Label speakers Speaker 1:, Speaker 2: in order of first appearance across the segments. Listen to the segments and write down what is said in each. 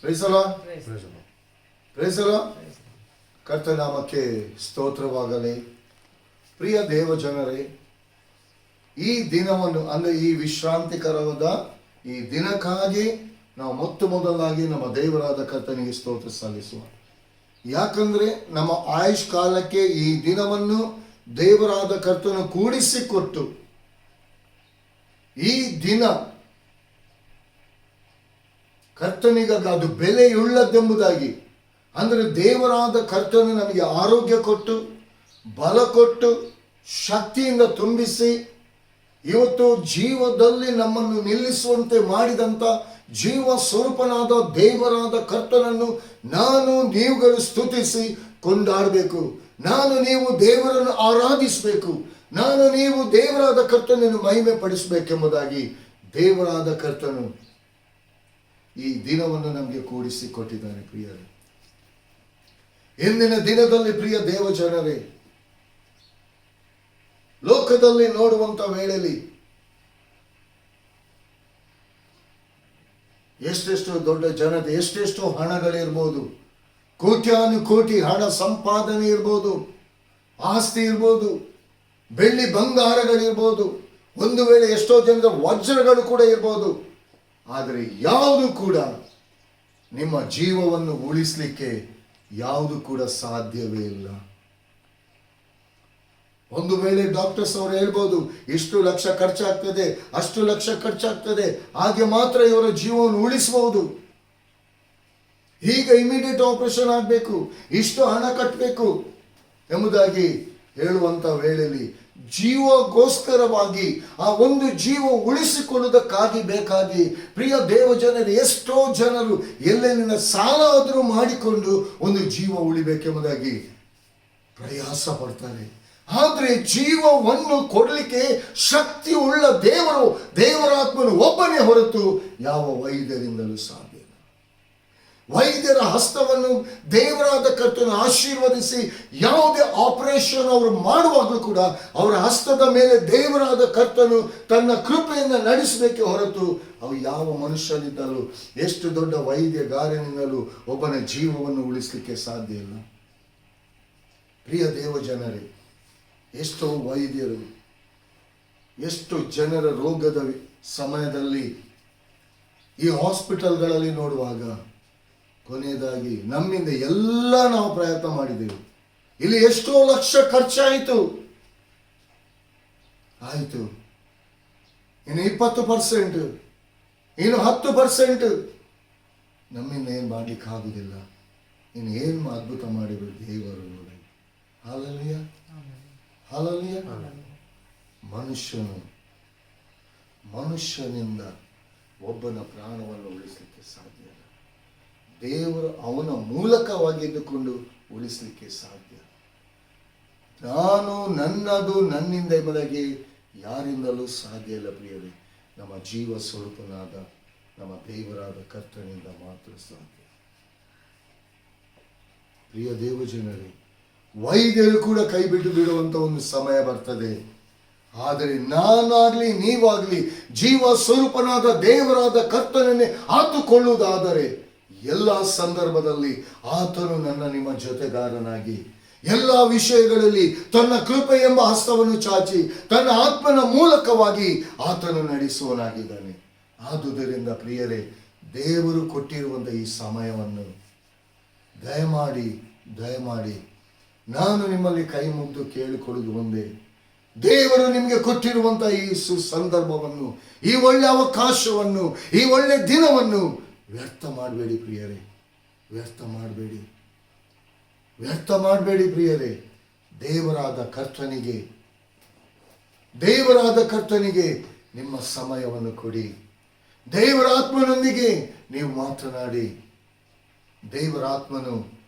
Speaker 1: ಪ್ರೇಸಲ ಕರ್ತನಾಮಕ್ಕೆ ಸ್ತೋತ್ರವಾಗಲಿ. ಪ್ರಿಯ ದೇವಜನರೇ, ಈ ದಿನವನ್ನು ಅಂದರೆ ಈ ವಿಶ್ರಾಂತಿಕರವಾದ ಈ ದಿನಕ್ಕಾಗಿ ನಾವು ಮೊದಲಾಗಿ ನಮ್ಮ ದೇವರಾದ ಕರ್ತನಿಗೆ ಸ್ತೋತ್ರ ಸಲ್ಲಿಸುವ. ಯಾಕಂದ್ರೆ ನಮ್ಮ ಆಯುಷ್ ಕಾಲಕ್ಕೆ ಈ ದಿನವನ್ನು ದೇವರಾದ ಕರ್ತನು ಕೂಡಿಸಿಕೊಟ್ಟು ಈ ದಿನ ಕರ್ತನಿಗೆ ಅದು ಬೆಲೆಯುಳ್ಳದೆಂಬುದಾಗಿ, ಅಂದರೆ ದೇವರಾದ ಕರ್ತನು ನಮಗೆ ಆರೋಗ್ಯ ಕೊಟ್ಟು ಬಲ ಕೊಟ್ಟು ಶಕ್ತಿಯಿಂದ ತುಂಬಿಸಿ ಇವತ್ತು ಜೀವದಲ್ಲಿ ನಮ್ಮನ್ನು ನಿಲ್ಲಿಸುವಂತೆ ಮಾಡಿದಂಥ ಜೀವ ಸ್ವರೂಪನಾದ ದೇವರಾದ ಕರ್ತನನ್ನು ನಾನು ನೀವುಗಳು ಸ್ತುತಿಸಿ ಕೊಂಡಾಡಬೇಕು. ನಾನು ನೀವು ದೇವರನ್ನು ಆರಾಧಿಸಬೇಕು. ನಾನು ನೀವು ದೇವರಾದ ಕರ್ತನನ್ನು ಮಹಿಮೆ ಪಡಿಸಬೇಕೆಂಬುದಾಗಿ ದೇವರಾದ ಕರ್ತನು ಈ ದಿನವನ್ನು ನಮಗೆ ಕೂಡಿಸಿ ಕೊಟ್ಟಿದ್ದಾನೆ. ಪ್ರಿಯರೇ, ಇಂದಿನ ದಿನದಲ್ಲಿ ಪ್ರಿಯ ದೇವಜನರೇ, ಲೋಕದಲ್ಲಿ ನೋಡುವಂತ ವೇಳೆಯಲ್ಲಿ ಎಷ್ಟೆಷ್ಟು ದೊಡ್ಡ ಜನತೆ, ಎಷ್ಟೆಷ್ಟು ಹಣಗಳಿರ್ಬೋದು, ಕೋಟ್ಯಾನುಕೋಟಿ ಹಣ ಸಂಪಾದನೆ ಇರ್ಬೋದು, ಆಸ್ತಿ ಇರ್ಬೋದು, ಬೆಳ್ಳಿ ಬಂಗಾರಗಳಿರ್ಬೋದು, ಒಂದು ವೇಳೆ ಎಷ್ಟೋ ಜನರ ವಜ್ರಗಳು ಕೂಡ ಇರ್ಬೋದು. ಆದರೆ ಯಾವುದು ಕೂಡ ನಿಮ್ಮ ಜೀವವನ್ನು ಉಳಿಸಲಿಕ್ಕೆ ಯಾವುದು ಕೂಡ ಸಾಧ್ಯವೇ ಇಲ್ಲ. ಒಂದು ವೇಳೆ ಡಾಕ್ಟರ್ಸ್ ಅವರು ಹೇಳ್ಬೋದು, ಇಷ್ಟು ಲಕ್ಷ ಖರ್ಚಾಗ್ತದೆ, ಅಷ್ಟು ಲಕ್ಷ ಖರ್ಚಾಗ್ತದೆ, ಹಾಗೆ ಮಾತ್ರ ಇವರ ಜೀವವನ್ನು ಉಳಿಸಬಹುದು, ಈಗ ಇಮಿಡಿಯೇಟ್ ಆಪರೇಷನ್ ಆಗಬೇಕು, ಇಷ್ಟು ಹಣ ಕಟ್ಟಬೇಕು ಎಂಬುದಾಗಿ ಹೇಳುವಂತ ವೇಳೆಯಲ್ಲಿ ಜೀವಗೋಸ್ಕರವಾಗಿ ಆ ಒಂದು ಜೀವ ಉಳಿಸಿಕೊಳ್ಳುವುದಕ್ಕಾಗಿ ಬೇಕಾಗಿ ಪ್ರಿಯ ದೇವಜನರು ಎಷ್ಟೋ ಜನರು ಎಲ್ಲೆಲ್ಲಿನ ಸಾಲ ಆದರೂ ಮಾಡಿಕೊಂಡು ಒಂದು ಜೀವ ಉಳಿಬೇಕೆಂಬುದಾಗಿ ಪ್ರಯಾಸ ಪಡ್ತಾರೆ. ಆದರೆ ಜೀವವನ್ನು ಕೊಡಲಿಕ್ಕೆ ಶಕ್ತಿ ಉಳ್ಳ ದೇವರಾತ್ಮನು ಒಬ್ಬನೇ ಹೊರತು ಯಾವ ವೈದ್ಯರಿಂದಲೂ ಸಾಧ್ಯ. ವೈದ್ಯರ ಹಸ್ತವನ್ನು ದೇವರಾದ ಕರ್ತನು ಆಶೀರ್ವದಿಸಿ ಯಾವುದೇ ಆಪರೇಷನ್ ಅವರು ಮಾಡುವಾಗಲೂ ಕೂಡ ಅವರ ಹಸ್ತದ ಮೇಲೆ ದೇವರಾದ ಕರ್ತನು ತನ್ನ ಕೃಪೆಯನ್ನು ನಡೆಸಬೇಕೆ ಹೊರತು ಅವು ಯಾವ ಮನುಷ್ಯನಿಂದಲೂ, ಎಷ್ಟು ದೊಡ್ಡ ವೈದ್ಯಗಾರನಿಂದಲೂ ಒಬ್ಬನ ಜೀವವನ್ನು ಉಳಿಸಲಿಕ್ಕೆ ಸಾಧ್ಯ ಇಲ್ಲ. ಪ್ರಿಯ ದೇವಜನರೇ, ಎಷ್ಟೋ ವೈದ್ಯರು ಎಷ್ಟು ಜನರ ರೋಗದ ಸಮಯದಲ್ಲಿ ಈ ಹಾಸ್ಪಿಟಲ್ಗಳಲ್ಲಿ ನೋಡುವಾಗ ಕೊನೆಯದಾಗಿ ನಮ್ಮಿಂದ ಎಲ್ಲ ನಾವು ಪ್ರಯತ್ನ ಮಾಡಿದೆವು, ಇಲ್ಲಿ ಎಷ್ಟೋ ಲಕ್ಷ ಖರ್ಚಾಯಿತು, ಆಯಿತು, ಇನ್ನು 20%, ಇನ್ನು 10%, ನಮ್ಮಿಂದ ಏನು ಮಾಡಲಿಕ್ಕೆ ಆಗುವುದಿಲ್ಲ, ಇನ್ನು ಏನು ಅದ್ಭುತ ಮಾಡಿದ್ರು ದೇವರು ನೋಡಿ. Hallelujah, hallelujah. ಮನುಷ್ಯನಿಂದ ಒಬ್ಬನ ಪ್ರಾಣವನ್ನು ಉಳಿಸಲಿಕ್ಕೆ ಸಾಧ್ಯ ಇಲ್ಲ. ದೇವರು ಅವನ ಮೂಲಕವಾಗಿದ್ದುಕೊಂಡು ಉಳಿಸಲಿಕ್ಕೆ ಸಾಧ್ಯ. ನಾನು ನನ್ನದು ನನ್ನಿಂದ ಎಂಬುದಾಗಿ ಯಾರಿಂದಲೂ ಸಾಧ್ಯ ಇಲ್ಲ ಪ್ರಿಯರೇ. ನಮ್ಮ ಜೀವ ಸ್ವರೂಪನಾದ ನಮ್ಮ ದೇವರಾದ ಕರ್ತನಿಂದ ಮಾತ್ರ ಸಾಧ್ಯ. ಪ್ರಿಯ ದೇವಜನರೇ, ವೈದ್ಯರು ಕೂಡ ಕೈ ಬಿಡುವಂತ ಒಂದು ಸಮಯ ಬರ್ತದೆ. ಆದರೆ ನಾನಾಗ್ಲಿ ನೀವಾಗ್ಲಿ ಜೀವ ಸ್ವರೂಪನಾದ ದೇವರಾದ ಕರ್ತನನ್ನೇ ಆತುಕೊಳ್ಳುವುದಾದರೆ ಎಲ್ಲ ಸಂದರ್ಭದಲ್ಲಿ ಆತನು ನಿಮ್ಮ ಜೊತೆಗಾರನಾಗಿ ಎಲ್ಲ ವಿಷಯಗಳಲ್ಲಿ ತನ್ನ ಕೃಪೆ ಎಂಬ ಹಸ್ತವನ್ನು ಚಾಚಿ ತನ್ನ ಆತ್ಮನ ಮೂಲಕವಾಗಿ ಆತನು ನಡೆಸುವನಾಗಿದ್ದಾನೆ. ಆದುದರಿಂದ ಪ್ರಿಯರೇ, ದೇವರು ಕೊಟ್ಟಿರುವಂಥ ಈ ಸಮಯವನ್ನು ದಯಮಾಡಿ ನಾನು ನಿಮ್ಮಲ್ಲಿ ಕೈ ಮುಗಿದು ಕೇಳಿಕೊಳ್ಳುವುದು ಒಂದೇ, ದೇವರು ನಿಮಗೆ ಕೊಟ್ಟಿರುವಂಥ ಈ ಸಂದರ್ಭವನ್ನು, ಈ ಒಳ್ಳೆ ಅವಕಾಶವನ್ನು, ಈ ಒಳ್ಳೆ ದಿನವನ್ನು ವ್ಯರ್ಥ ಮಾಡಬೇಡಿ ಪ್ರಿಯರೇ, ವ್ಯರ್ಥ ಮಾಡಬೇಡಿ ಪ್ರಿಯರೇ. ದೇವರಾದ ಕರ್ತನಿಗೆ ನಿಮ್ಮ ಸಮಯವನ್ನು ಕೊಡಿ. ದೇವರಾತ್ಮನೊಂದಿಗೆ ನೀವು ಮಾತನಾಡಿ. ದೇವರಾತ್ಮನು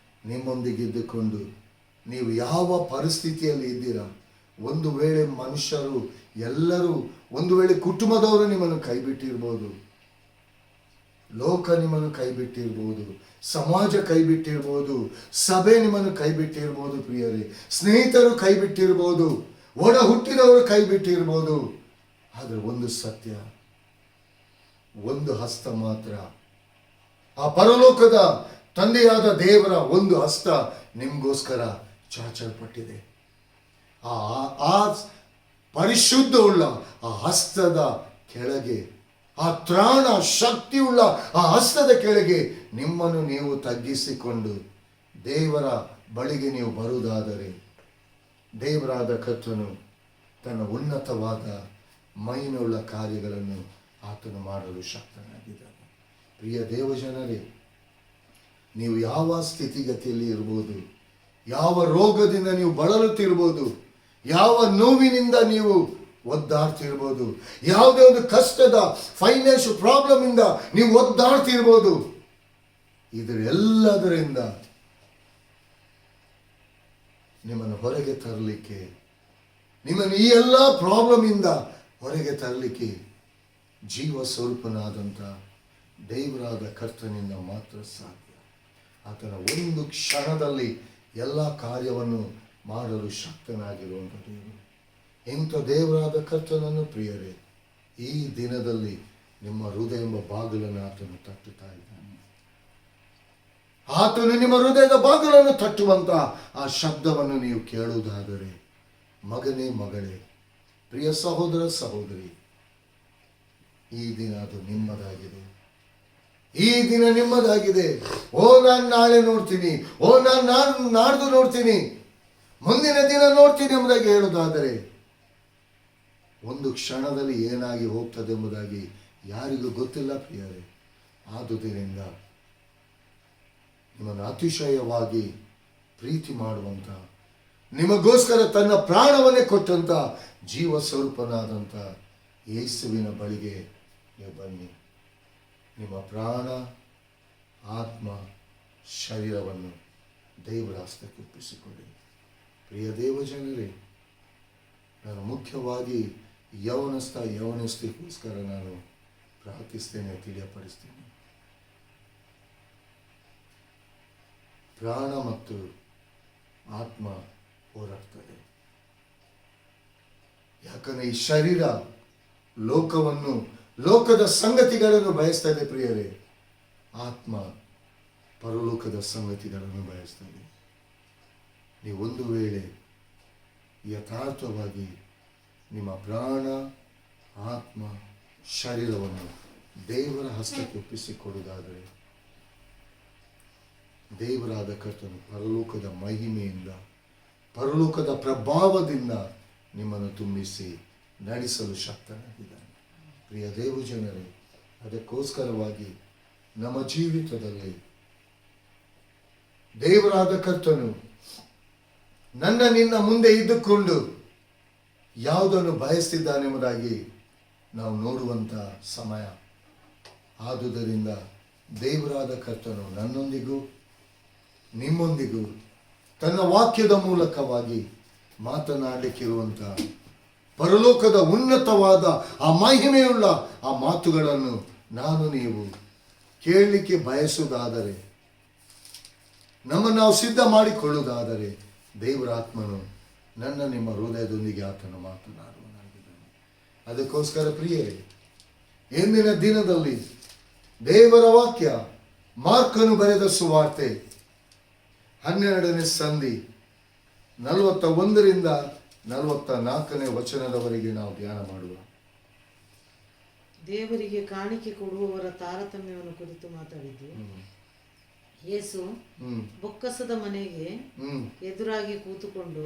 Speaker 1: ನಿಮ್ಮೊಂದಿಗೆ ಇದ್ದುಕೊಂಡು ನೀವು ಯಾವ ಪರಿಸ್ಥಿತಿಯಲ್ಲಿ ಇದ್ದೀರಾ, ಒಂದು ವೇಳೆ ಮನುಷ್ಯರು ಎಲ್ಲರೂ, ಒಂದು ವೇಳೆ ಕುಟುಂಬದವರು ನಿಮ್ಮನ್ನು ಕೈ ಬಿಟ್ಟಿರ್ಬೋದು, ಲೋಕ ನಿಮ್ಮನ್ನು ಕೈ ಬಿಟ್ಟಿರ್ಬೋದು, ಸಮಾಜ ಕೈ ಬಿಟ್ಟಿರ್ಬೋದು, ಸಭೆ ನಿಮ್ಮನ್ನು ಕೈ ಬಿಟ್ಟಿರ್ಬೋದು ಪ್ರಿಯರೇ, ಸ್ನೇಹಿತರು ಕೈ ಬಿಟ್ಟಿರ್ಬೋದು, ಒಡ ಹುಟ್ಟಿದವರು ಕೈ ಬಿಟ್ಟಿರ್ಬೋದು. ಆದರೆ ಒಂದು ಸತ್ಯ, ಒಂದು ಹಸ್ತ ಮಾತ್ರ ಆ ಪರಲೋಕದ ತಂದೆಯಾದ ದೇವರ ಒಂದು ಹಸ್ತ ನಿಮಗೋಸ್ಕರ ಚಾಚಲ್ಪಟ್ಟಿದೆ. ಆ ಪರಿಶುದ್ಧವುಳ್ಳ ಆ ಹಸ್ತದ ಕೆಳಗೆ, ಆ ತ್ರಾಣ ಶಕ್ತಿಯುಳ್ಳ ಆ ಹಸ್ತದ ಕೆಳಗೆ ನಿಮ್ಮನ್ನು ನೀವು ತಗ್ಗಿಸಿಕೊಂಡು ದೇವರ ಬಳಿಗೆ ನೀವು ಬರುವುದಾದರೆ ದೇವರಾದ ಕರ್ತನು ತನ್ನ ಉನ್ನತವಾದ ಮಹಿಮೆಯುಳ್ಳ ಕಾರ್ಯಗಳನ್ನು ಆತನು ಮಾಡಲು ಶಕ್ತನಾಗಿದ್ದಾನೆ. ಪ್ರಿಯ ದೇವಜನರೇ, ನೀವು ಯಾವ ಸ್ಥಿತಿಗತಿಯಲ್ಲಿ ಇರ್ಬೋದು, ಯಾವ ರೋಗದಿಂದ ನೀವು ಬಳಲುತ್ತಿರ್ಬೋದು, ಯಾವ ನೋವಿನಿಂದ ನೀವು ಒದ್ದಾಡ್ತಿರ್ಬೋದು, ಯಾವುದೇ ಒಂದು ಕಷ್ಟದ ಫೈನಾನ್ಷಿಯಲ್ ಪ್ರಾಬ್ಲಮ್ ಇಂದ ನೀವು ಒದ್ದಾಡ್ತಿರ್ಬೋದು, ಇದರೆಲ್ಲದರಿಂದ ನಿಮ್ಮನ್ನು ಹೊರಗೆ ತರಲಿಕ್ಕೆ, ನಿಮ್ಮನ್ನು ಈ ಎಲ್ಲ ಪ್ರಾಬ್ಲಮ್ ಇಂದ ಹೊರಗೆ ತರಲಿಕ್ಕೆ ಜೀವ ಸ್ವರೂಪನಾದಂಥ ದೇವರಾದ ಕರ್ತನಿಂದ ಮಾತ್ರ ಸಾಧ್ಯ. ಆತನ ಒಂದು ಕ್ಷಣದಲ್ಲಿ ಎಲ್ಲ ಕಾರ್ಯವನ್ನು ಮಾಡಲು ಶಕ್ತನಾಗಿರುವಂಥ ದೇವರು. ಇಂಥ ದೇವರಾದ ಕರ್ತನನ್ನು ಪ್ರಿಯರೇ, ಈ ದಿನದಲ್ಲಿ ನಿಮ್ಮ ಹೃದಯ ಎಂಬ ಬಾಗಿಲನ್ನು ಆತನು ತಟ್ಟುತ್ತಾ ಇದ್ದಾನೆ. ಆತನು ನಿಮ್ಮ ಹೃದಯದ ಬಾಗಿಲನ್ನು ತಟ್ಟುವಂತ ಆ ಶಬ್ದವನ್ನು ನೀವು ಕೇಳುವುದಾದರೆ, ಮಗನೇ ಮಗಳೇ, ಪ್ರಿಯ ಸಹೋದರ ಸಹೋದರಿ, ಈ ದಿನ ಅದು ನಿಮ್ಮದಾಗಿದೆ. ಈ ದಿನ ನಿಮ್ಮದಾಗಿದೆ. ಓ ನಾನು ನಾಳೆ ನೋಡ್ತೀನಿ, ಓ ನಾನು ನಾಡ್ದು ನೋಡ್ತೀನಿ, ಮುಂದಿನ ದಿನ ನೋಡ್ತೀನಿ ಎಂಬುದಾಗಿ ಹೇಳುವುದಾದರೆ ಒಂದು ಕ್ಷಣದಲ್ಲಿ ಏನಾಗಿ ಹೋಗ್ತದೆ ಎಂಬುದಾಗಿ ಯಾರಿಗೂ ಗೊತ್ತಿಲ್ಲ ಪ್ರಿಯರೇ. ಆದುದರಿಂದ ನಿಮ್ಮನ್ನು ಅತಿಶಯವಾಗಿ ಪ್ರೀತಿ ಮಾಡುವಂಥ, ನಿಮಗೋಸ್ಕರ ತನ್ನ ಪ್ರಾಣವನ್ನೇ ಕೊಟ್ಟಂಥ ಜೀವ ಸ್ವರೂಪನಾದಂಥ ಯೇಸುವಿನ ಬಳಿಗೆ ನೀವು ಬನ್ನಿ. ನಿಮ್ಮ ಪ್ರಾಣ, ಆತ್ಮ, ಶರೀರವನ್ನು ದೇವರ ಹಸ್ತಕ್ಕೆ ಒಪ್ಪಿಸಿಕೊಳ್ಳಿ. ಪ್ರಿಯ ದೇವಜನರೇ, ನಾನು ಮುಖ್ಯವಾಗಿ ಯವನಸ್ಥಿಗೋಸ್ಕರ ನಾನು ಪ್ರಾರ್ಥಿಸ್ತೇನೆ, ತಿಳಿಯಪಡಿಸ್ತೇನೆ. ಪ್ರಾಣ ಮತ್ತು ಆತ್ಮ ಹೋರಾಡ್ತದೆ. ಯಾಕಂದರೆ ಈ ಶರೀರ ಲೋಕದ ಸಂಗತಿಗಳನ್ನು ಬಯಸ್ತದೆ ಪ್ರಿಯರೇ. ಆತ್ಮ ಪರಲೋಕದ ಸಂಗತಿಗಳನ್ನು ಬಯಸ್ತದೆ. ನೀವು ಒಂದು ವೇಳೆ ಯಥಾರ್ಥವಾಗಿ ನಿಮ್ಮ ಪ್ರಾಣ, ಆತ್ಮ, ಶರೀರವನ್ನು ದೇವರ ಹಸ್ತಕ್ಕೆ ಒಪ್ಪಿಸಿಕೊಡುವುದಾದರೆ ದೇವರಾದ ಕರ್ತನು ಪರಲೋಕದ ಮಹಿಮೆಯಿಂದ, ಪರಲೋಕದ ಪ್ರಭಾವದಿಂದ ನಿಮ್ಮನ್ನು ತುಂಬಿಸಿ ನಡೆಸಲು ಶಕ್ತನಾಗಿದ್ದಾನೆ. ಪ್ರಿಯ ದೇವಜನರೇ, ಅದಕ್ಕೋಸ್ಕರವಾಗಿ ನಮ್ಮ ಜೀವಿತದಲ್ಲಿ ದೇವರಾದ ಕರ್ತನು ನಿನ್ನ ಮುಂದೆ ಇದ್ದುಕೊಂಡು ಯಾವುದನ್ನು ಬಯಸ್ತಿದ್ದಾನೆಂಬುದಾಗಿ ನಾವು ನೋಡುವಂಥ ಸಮಯ. ಆದುದರಿಂದ ದೇವರಾದ ಕರ್ತನು ನನ್ನೊಂದಿಗೂ ನಿಮ್ಮೊಂದಿಗೂ ತನ್ನ ವಾಕ್ಯದ ಮೂಲಕವಾಗಿ ಮಾತನಾಡಲಿಕ್ಕಿರುವಂಥ ಪರಲೋಕದ ಉನ್ನತವಾದ ಆ ಮಹಿಮೆಯುಳ್ಳ ಆ ಮಾತುಗಳನ್ನು ನೀವು ಕೇಳಲಿಕ್ಕೆ ಬಯಸುವುದಾದರೆ, ನಮ್ಮನ್ನು ನಾವು ಸಿದ್ಧ ಮಾಡಿಕೊಳ್ಳುವುದಾದರೆ, ದೇವರ ಆತ್ಮನು ನಿಮ್ಮ ಹೃದಯದೊಂದಿಗೆ ಆತನು ಮಾತನಾಡುವನಾಗಿದ್ದಾನೆ. ಅದಕ್ಕೋಸ್ಕರ ಪ್ರಿಯರೇ, ಇಂದಿನ ದಿನದಲ್ಲಿ ದೇವರ ವಾಕ್ಯ ಮಾರ್ಕನು ಬರೆದ ಸುವಾರ್ತೆ 12ನೇ ಸಂಧಿ 41ರಿಂದ 44ನೇ ವಚನದವರೆಗೆ ನಾವು ಧ್ಯಾನ ಮಾಡುವ.
Speaker 2: ದೇವರಿಗೆ ಕಾಣಿಕೆ ಕೊಡುವವರ ತಾರತಮ್ಯವನ್ನು ಕುರಿತು ಮಾತಾಡಿದ್ದು. ಯೇಸು ಬೊಕ್ಕಸದ ಮನೆಗೆ ಎದುರಾಗಿ ಕೂತುಕೊಂಡು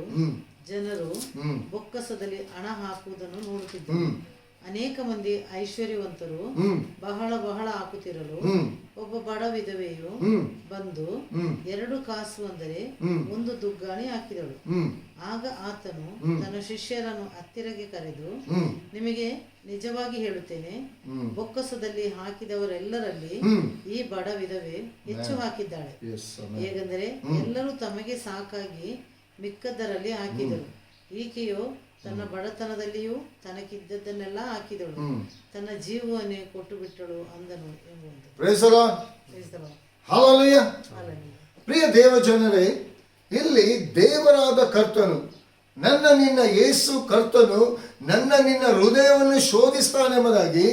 Speaker 2: ಜನರು ಬೊಕ್ಕಸದಲ್ಲಿ ಹಣ ಹಾಕುವುದನ್ನು ನೋಡುತ್ತಿದ್ದರು. ಅನೇಕ ಮಂದಿ ಐಶ್ವರ್ಯವಂತರು ಬಹಳ ಹಾಕುತ್ತಿರಲು ಒಬ್ಬ ಬಡ ವಿಧವೆಯು ಬಂದು 2 ಕಾಸು ಅಂದರೆ 1 ದುಗ್ಗಾಣಿ ಹಾಕಿದಳು. ಆಗ ಆತನು ತನ್ನ ಶಿಷ್ಯರನ್ನು ಹತ್ತಿರಗೆ ಕರೆದು, ನಿಮಗೆ ನಿಜವಾಗಿ ಹೇಳುತ್ತೇನೆ, ಬೊಕ್ಕಸದಲ್ಲಿ ಹಾಕಿದವರೆಲ್ಲರಲ್ಲಿ ಈ ಬಡ ವಿಧವೆ ಹೆಚ್ಚು ಹಾಕಿದ್ದಾಳೆ. ಹೇಗೆಂದರೆ ಎಲ್ಲರೂ ತಮಗೆ ಸಾಕಾಗಿ ಮಿಕ್ಕದ್ದರಲ್ಲಿ ಹಾಕಿದರು. ಈಕೆಯು ತನ್ನ ಬಡತನದಲ್ಲಿಯೂ ತನಗಿದ್ದದ್ದನ್ನೆಲ್ಲ ಹಾಕಿದಳು, ತನ್ನ ಜೀವವನ್ನೇ ಕೊಟ್ಟು ಬಿಟ್ಟಳು ಅಂದನು ಎಂಬುದು.
Speaker 1: ಪ್ರಿಯ ದೇವಜನರೇ, ಇಲ್ಲಿ ದೇವರಾದ ಕರ್ತನು ನಿನ್ನ ಯೇಸು ಕರ್ತನು ನಿನ್ನ ಹೃದಯವನ್ನು ಶೋಧಿಸ್ತಾನೆಂಬುದಾಗಿ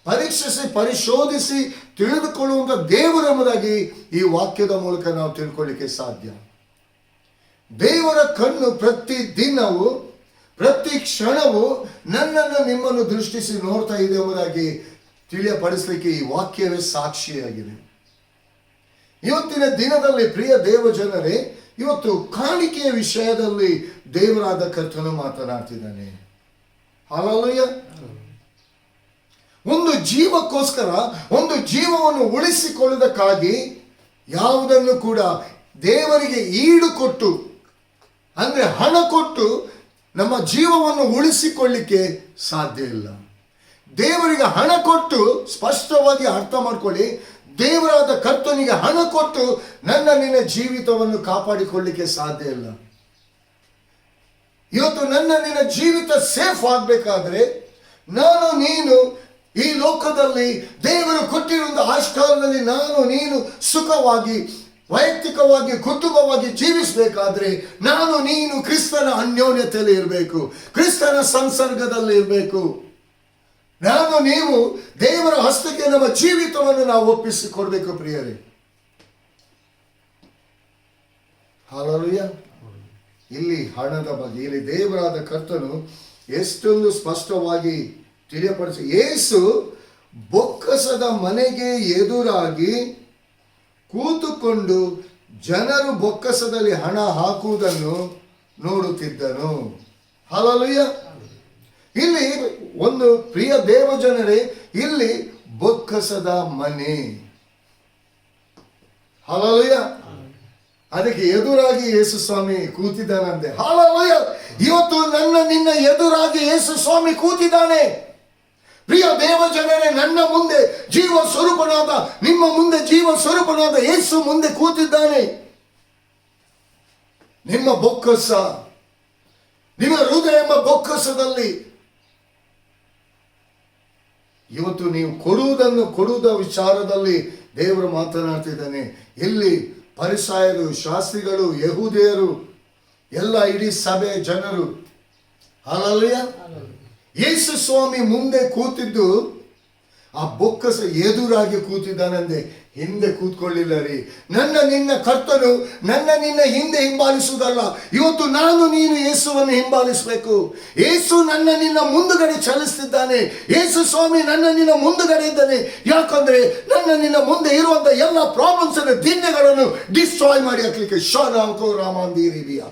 Speaker 1: ಪರೀಕ್ಷಿಸಿ ಪರಿಶೋಧಿಸಿ ತಿಳಿದುಕೊಳ್ಳುವಂಥ ದೇವರು ಎಂಬುದಾಗಿ ಈ ವಾಕ್ಯದ ಮೂಲಕ ನಾವು ತಿಳ್ಕೊಳ್ಳಿಕ್ಕೆ ಸಾಧ್ಯ. ದೇವರ ಕಣ್ಣು ಪ್ರತಿ ದಿನವೂ ಪ್ರತಿ ಕ್ಷಣವೂ ನನ್ನನ್ನು ನಿಮ್ಮನ್ನು ದೃಷ್ಟಿಸಿ ನೋಡ್ತಾ ಇದೆ ಎಂಬುದಾಗಿ ತಿಳಿಯಪಡಿಸಲಿಕ್ಕೆ ಈ ವಾಕ್ಯವೇ ಸಾಕ್ಷಿಯಾಗಿದೆ. ಇವತ್ತಿನ ದಿನದಲ್ಲಿ ಪ್ರಿಯ ದೇವ ಜನರೇ, ಇವತ್ತು ಕಾಣಿಕೆಯ ವಿಷಯದಲ್ಲಿ ದೇವರಾದ ಕರ್ತನು ಮಾತನಾಡ್ತಿದ್ದಾನೆ. ಹಲ್ಲೆಲೂಯಾ. ಒಂದು ಜೀವಕ್ಕೋಸ್ಕರ, ಒಂದು ಜೀವವನ್ನು ಉಳಿಸಿಕೊಳ್ಳುವುದಕ್ಕಾಗಿ ಯಾವುದನ್ನು ಕೂಡ ದೇವರಿಗೆ ಈಡು ಕೊಟ್ಟು, ಅಂದ್ರೆ ಹಣ ಕೊಟ್ಟು ನಮ್ಮ ಜೀವವನ್ನು ಉಳಿಸಿಕೊಳ್ಳಿಕ್ಕೆ ಸಾಧ್ಯ ಇಲ್ಲ. ದೇವರಿಗೆ ಹಣ ಕೊಟ್ಟು, ಸ್ಪಷ್ಟವಾಗಿ ಅರ್ಥ ಮಾಡ್ಕೊಳ್ಳಿ, ದೇವರಾದ ಕರ್ತನಿಗೆ ಹಣ ಕೊಟ್ಟು ನಿನ್ನ ಜೀವಿತವನ್ನು ಕಾಪಾಡಿಕೊಳ್ಳಿಕ್ಕೆ ಸಾಧ್ಯ ಇಲ್ಲ. ಇವತ್ತು ನಿನ್ನ ಜೀವಿತ ಸೇಫ್ ಆಗಬೇಕಾದ್ರೆ ನಾನು ನೀನು ಈ ಲೋಕದಲ್ಲಿ ದೇವರು ಕೊಟ್ಟಿರುವ ಆಯುಷ್ಕಾಲದಲ್ಲಿ ನಾನು ನೀನು ಸುಖವಾಗಿ ವೈಯಕ್ತಿಕವಾಗಿ ಕುಟುಂಬವಾಗಿ ಜೀವಿಸಬೇಕಾದ್ರೆ ನಾನು ನೀನು ಕ್ರಿಸ್ತನ ಅನ್ಯೋನ್ಯತೆಯಲ್ಲಿ ಇರಬೇಕು, ಕ್ರಿಸ್ತನ ಸಂಸರ್ಗದಲ್ಲಿ ಇರಬೇಕು. ನಾನು ನೀವು ದೇವರ ಹಸ್ತಕ್ಕೆ ನಮ್ಮ ಜೀವಿತವನ್ನು ನಾವು ಒಪ್ಪಿಸಿಕೊಡ್ಬೇಕು ಪ್ರಿಯರೇ. ಹಲ್ಲೆಲೂಯಾ. ಇಲ್ಲಿ ಹಣದ ಬಗ್ಗೆ ಇಲ್ಲಿ ದೇವರಾದ ಕರ್ತನು ಎಷ್ಟೊಂದು ಸ್ಪಷ್ಟವಾಗಿ ತಿಳಿಯಪಡಿಸಿ, ಯೇಸು ಬೊಕ್ಕಸದ ಮನೆಗೆ ಎದುರಾಗಿ ಕೂತುಕೊಂಡು ಜನರು ಬೊಕ್ಕಸದಲ್ಲಿ ಹಣ ಹಾಕುವುದನ್ನು ನೋಡುತ್ತಿದ್ದನು. ಹಲ್ಲೆಲೂಯಾ. ಇಲ್ಲಿ ಒಂದು ಪ್ರಿಯ ದೇವ ಜನರೇ, ಇಲ್ಲಿ ಬೊಕ್ಕಸದ ಮನೆ. ಹಲ್ಲೆಲೂಯಾ. ಅದಕ್ಕೆ ಎದುರಾಗಿ ಯೇಸು ಸ್ವಾಮಿ ಕೂತಿದ್ದಾನಂತೆ. ಹಲ್ಲೆಲೂಯಾ. ಇವತ್ತು ನಿನ್ನ ಎದುರಾಗಿ ಯೇಸು ಸ್ವಾಮಿ ಕೂತಿದ್ದಾನೆ. ಪ್ರಿಯ ದೇವ ಜನರೇ, ನನ್ನ ಮುಂದೆ ಜೀವ ಸ್ವರೂಪನಾದ, ನಿಮ್ಮ ಮುಂದೆ ಜೀವ ಸ್ವರೂಪನಾದ ಯೇಸು ಮುಂದೆ ಕೂತಿದ್ದಾನೆ. ನಿಮ್ಮ ಬೊಕ್ಕಸ, ನಿಮ್ಮ ಹೃದಯ ಎಂಬ ಬೊಕ್ಕಸದಲ್ಲಿ ಇವತ್ತು ನೀವು ಕೊಡುವುದ ವಿಚಾರದಲ್ಲಿ ದೇವರು ಮಾತನಾಡ್ತಿದ್ದಾನೆ. ಇಲ್ಲಿ ಫರಿಸಾಯರು, ಶಾಸ್ತ್ರಿಗಳು, ಯಹೂದಿಯರು, ಎಲ್ಲ ಇಡೀ ಸಭೆ ಜನರು, ಹಲ್ಲೆಲೂಯಾ, ಯೇಸು ಸ್ವಾಮಿ ಮುಂದೆ ಕೂತಿದ್ದು ಆ ಬೊಕ್ಕಸ ಎದುರಾಗಿ ಕೂತಿದ್ದಾನಂದೆ. ಹಿಂದೆ ಕೂತ್ಕೊಳ್ಳಿಲ್ಲ ರೀ. ನಿನ್ನ ಕರ್ತನು ನಿನ್ನ ಹಿಂದೆ ಹಿಂಬಾಲಿಸುವುದಲ್ಲ. ಇವತ್ತು ನಾನು ನೀನು ಯೇಸುವನ್ನು ಹಿಂಬಾಲಿಸಬೇಕು. ಯೇಸು ನಿನ್ನ ಮುಂದುಗಡೆ ಚಲಿಸ್ತಿದ್ದಾನೆ. ಯೇಸು ಸ್ವಾಮಿ ನಿನ್ನ ಮುಂದುಗಡೆ ಇದ್ದಾನೆ. ಯಾಕಂದ್ರೆ ನಿನ್ನ ಮುಂದೆ ಇರುವಂತ ಎಲ್ಲ ಪ್ರಾಬ್ಲಮ್ಸ್ ಅನ್ನು, ದಿನ್ಯಗಳನ್ನು ಡಿಸ್ಟ್ರಾಯ್ ಮಾಡಿ ಹಾಕ್ಲಿಕ್ಕೆ ಶಾನಾಂಕೋ ರಾಮಾಂದಿರಿವಿಯ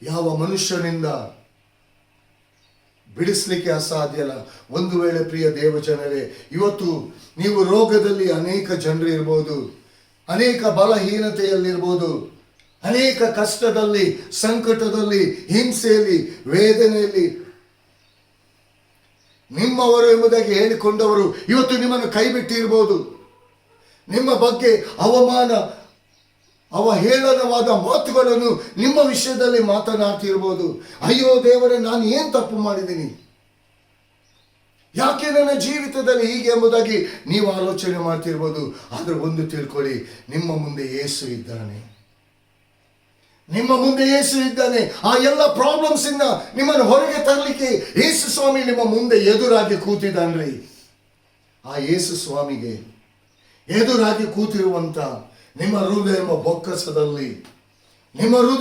Speaker 1: ಯಾವ ಮನುಷ್ಯನಿಂದ ಬಿಡಿಸ್ಲಿಕ್ಕೆ ಅಸಾಧ್ಯ ಅಲ್ಲ. ಒಂದು ವೇಳೆ ಪ್ರಿಯ ದೇವ ಜನರೇ, ಇವತ್ತು ನೀವು ರೋಗದಲ್ಲಿ ಅನೇಕ ಜನರು ಇರ್ಬೋದು, ಅನೇಕ ಬಲಹೀನತೆಯಲ್ಲಿರ್ಬೋದು, ಅನೇಕ ಕಷ್ಟದಲ್ಲಿ, ಸಂಕಟದಲ್ಲಿ, ಹಿಂಸೆಯಲ್ಲಿ, ವೇದನೆಯಲ್ಲಿ ನಿಮ್ಮವರು ಎಂಬುದಾಗಿ ಹೇಳಿಕೊಂಡವರು ಇವತ್ತು ನಿಮ್ಮನ್ನು ಕೈ ಬಿಟ್ಟಿರ್ಬೋದು. ನಿಮ್ಮ ಬಗ್ಗೆ ಅವಹೇಳನವಾದ ಮಾತುಗಳನ್ನು ನಿಮ್ಮ ವಿಷಯದಲ್ಲಿ ಮಾತನಾಡ್ತಿರ್ಬೋದು. ಅಯ್ಯೋ ದೇವರೇ, ನಾನು ಏನು ತಪ್ಪು ಮಾಡಿದ್ದೀನಿ, ಯಾಕೆ ನನ್ನ ಜೀವಿತದಲ್ಲಿ ಹೀಗೆ ಎಂಬುದಾಗಿ ನೀವು ಆಲೋಚನೆ ಮಾಡ್ತಿರ್ಬೋದು. ಆದರೆ ಒಂದು ತಿಳ್ಕೊಳ್ಳಿ, ನಿಮ್ಮ ಮುಂದೆ ಯೇಸು ಇದ್ದಾನೆ. ನಿಮ್ಮ ಮುಂದೆ ಯೇಸು ಇದ್ದಾನೆ. ಆ ಎಲ್ಲ ಪ್ರಾಬ್ಲಮ್ಸ್ ಇಂದ ನಿಮ್ಮನ್ನು ಹೊರಗೆ ತರಲಿಕ್ಕೆ ಯೇಸು ಸ್ವಾಮಿ ನಿಮ್ಮ ಮುಂದೆ ಎದುರಾಗಿ ಕೂತಿದ್ದಾನ್ರಿ. ಆ ಯೇಸು ಸ್ವಾಮಿಗೆ ಎದುರಾಗಿ ಕೂತಿರುವಂತ ನಿಮ್ಮ ಹೃದಯ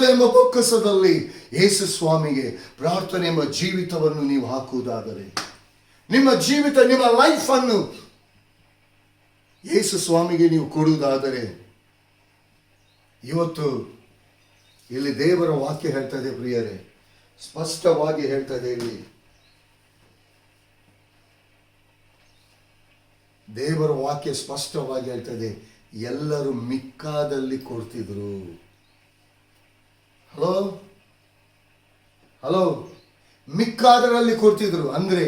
Speaker 1: ಎಂಬ ಬೊಕ್ಕಸದಲ್ಲಿ ಯೇಸು ಸ್ವಾಮಿಗೆ ಪ್ರಾರ್ಥನೆ ಎಂಬ ಜೀವಿತವನ್ನು ನೀವು ಹಾಕುವುದಾದರೆ, ನಿಮ್ಮ ಜೀವಿತ, ನಿಮ್ಮ ಲೈಫ್ ಅನ್ನು ಯೇಸು ಸ್ವಾಮಿಗೆ ನೀವು ಕೊಡುವುದಾದರೆ, ಇವತ್ತು ಇಲ್ಲಿ ದೇವರ ವಾಕ್ಯ ಹೇಳ್ತದೆ ಪ್ರಿಯರೇ, ಸ್ಪಷ್ಟವಾಗಿ ಹೇಳ್ತದೆ. ಇಲ್ಲಿ ದೇವರ ವಾಕ್ಯ ಸ್ಪಷ್ಟವಾಗಿ ಹೇಳ್ತದೆ, ಎಲ್ಲರೂ ಮಿಕ್ಕಾದಲ್ಲಿ ಕೊಡ್ತಿದ್ರು. ಹಲೋ, ಮಿಕ್ಕಾದರಲ್ಲಿ ಕೊಡ್ತಿದ್ರು. ಅಂದ್ರೆ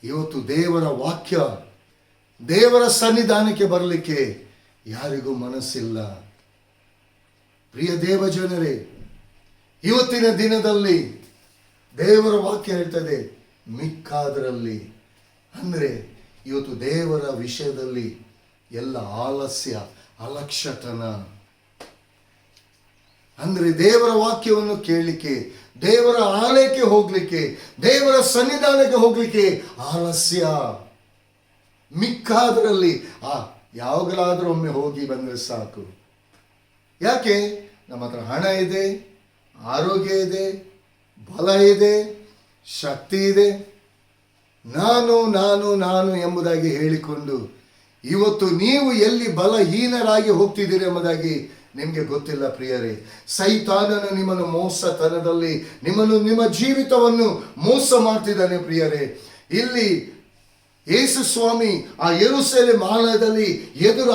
Speaker 1: ಇವತ್ತು ದೇವರ ವಾಕ್ಯ, ದೇವರ ಸನ್ನಿಧಾನಕ್ಕೆ ಬರಲಿಕ್ಕೆ ಯಾರಿಗೂ ಮನಸ್ಸಿಲ್ಲ. ಪ್ರಿಯ ದೇವ ಜನರೇ, ಇವತ್ತಿನ ದಿನದಲ್ಲಿ ದೇವರ ವಾಕ್ಯ ಹೇಳ್ತದೆ ಮಿಕ್ಕಾದರಲ್ಲಿ. ಅಂದ್ರೆ ಇವತ್ತು ದೇವರ ವಿಷಯದಲ್ಲಿ ಎಲ್ಲ ಆಲಸ್ಯ, ಅಲಕ್ಷ್ಯತನ. ಅಂದ್ರೆ ದೇವರ ವಾಕ್ಯವನ್ನು ಕೇಳಲಿಕ್ಕೆ, ದೇವರ ಆಲಯಕ್ಕೆ ಹೋಗ್ಲಿಕ್ಕೆ, ದೇವರ ಸನ್ನಿಧಾನಕ್ಕೆ ಹೋಗ್ಲಿಕ್ಕೆ ಆಲಸ್ಯ. ಮಿಕ್ಕಾದರಲ್ಲಿ ಯಾವಾಗಲಾದರೂ ಒಮ್ಮೆ ಹೋಗಿ ಬಂದರೆ ಸಾಕು. ಯಾಕೆ? ನಮ್ಮ ಹತ್ರ ಹಣ ಇದೆ, ಆರೋಗ್ಯ ಇದೆ, ಬಲ ಇದೆ, ಶಕ್ತಿ ಇದೆ. ನಾನು ನಾನು ನಾನು ಎಂಬುದಾಗಿ ಹೇಳಿಕೊಂಡು ಇವತ್ತು ನೀವು ಎಲ್ಲಿ ಬಲಹೀನರಾಗಿ ಹೋಗ್ತಿದ್ದೀರಿ ಎಂಬುದಾಗಿ ನಿಮಗೆ ಗೊತ್ತಿಲ್ಲ ಪ್ರಿಯರೇ. ಸೈತಾನನು ನಿಮ್ಮನ್ನು ಮೋಸತನದಲ್ಲಿ ನಿಮ್ಮ ಜೀವಿತವನ್ನು ಮೋಸ ಮಾಡ್ತಿದ್ದಾನೆ ಪ್ರಿಯರೇ. ಇಲ್ಲಿ ಯೇಸು ಸ್ವಾಮಿ ಆ ಯೆರೂಸಲೇಮ್ ಆಲಯದಲ್ಲಿ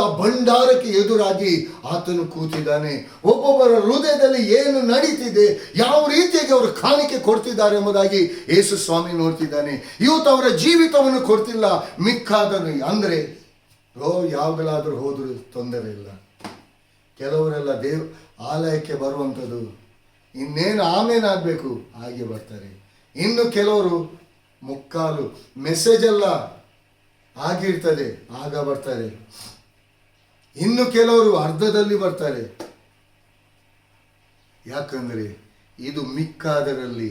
Speaker 1: ಆ ಭಂಡಾರಕ್ಕೆ ಎದುರಾಗಿ ಆತನು ಕೂತಿದ್ದಾನೆ. ಒಬ್ಬೊಬ್ಬರ ಹೃದಯದಲ್ಲಿ ಏನು ನಡೀತಿದೆ, ಯಾವ ರೀತಿಯಾಗಿ ಅವರು ಕಾಣಿಕೆ ಕೊಡ್ತಿದ್ದಾರೆ ಎಂಬುದಾಗಿ ಯೇಸು ಸ್ವಾಮಿ ನೋಡ್ತಿದ್ದಾನೆ. ಇವತ್ತು ಅವರ ಜೀವಿತವನ್ನು ಕೊಡ್ತಿಲ್ಲ. ಮಿಕ್ಕಾದನು ಅಂದರೆ ಯಾವಾಗಲಾದರೂ ಹೋದರೂ ತೊಂದರೆ ಇಲ್ಲ. ಕೆಲವರೆಲ್ಲ ಆಲಯಕ್ಕೆ ಬರುವಂಥದ್ದು ಇನ್ನೇನು ಆಮೇನಾಗಬೇಕು ಹಾಗೆ ಬರ್ತಾರೆ. ಇನ್ನು ಕೆಲವರು ಮುಕ್ಕಾಲು ಮೆಸೇಜ್ ಎಲ್ಲ ಆಗಿರ್ತದೆ ಆಗ ಬರ್ತಾರೆ. ಇನ್ನು ಕೆಲವರು ಅರ್ಧದಲ್ಲಿ ಬರ್ತಾರೆ. ಯಾಕಂದರೆ ಇದು ಮಿಕ್ಕಾದರಲ್ಲಿ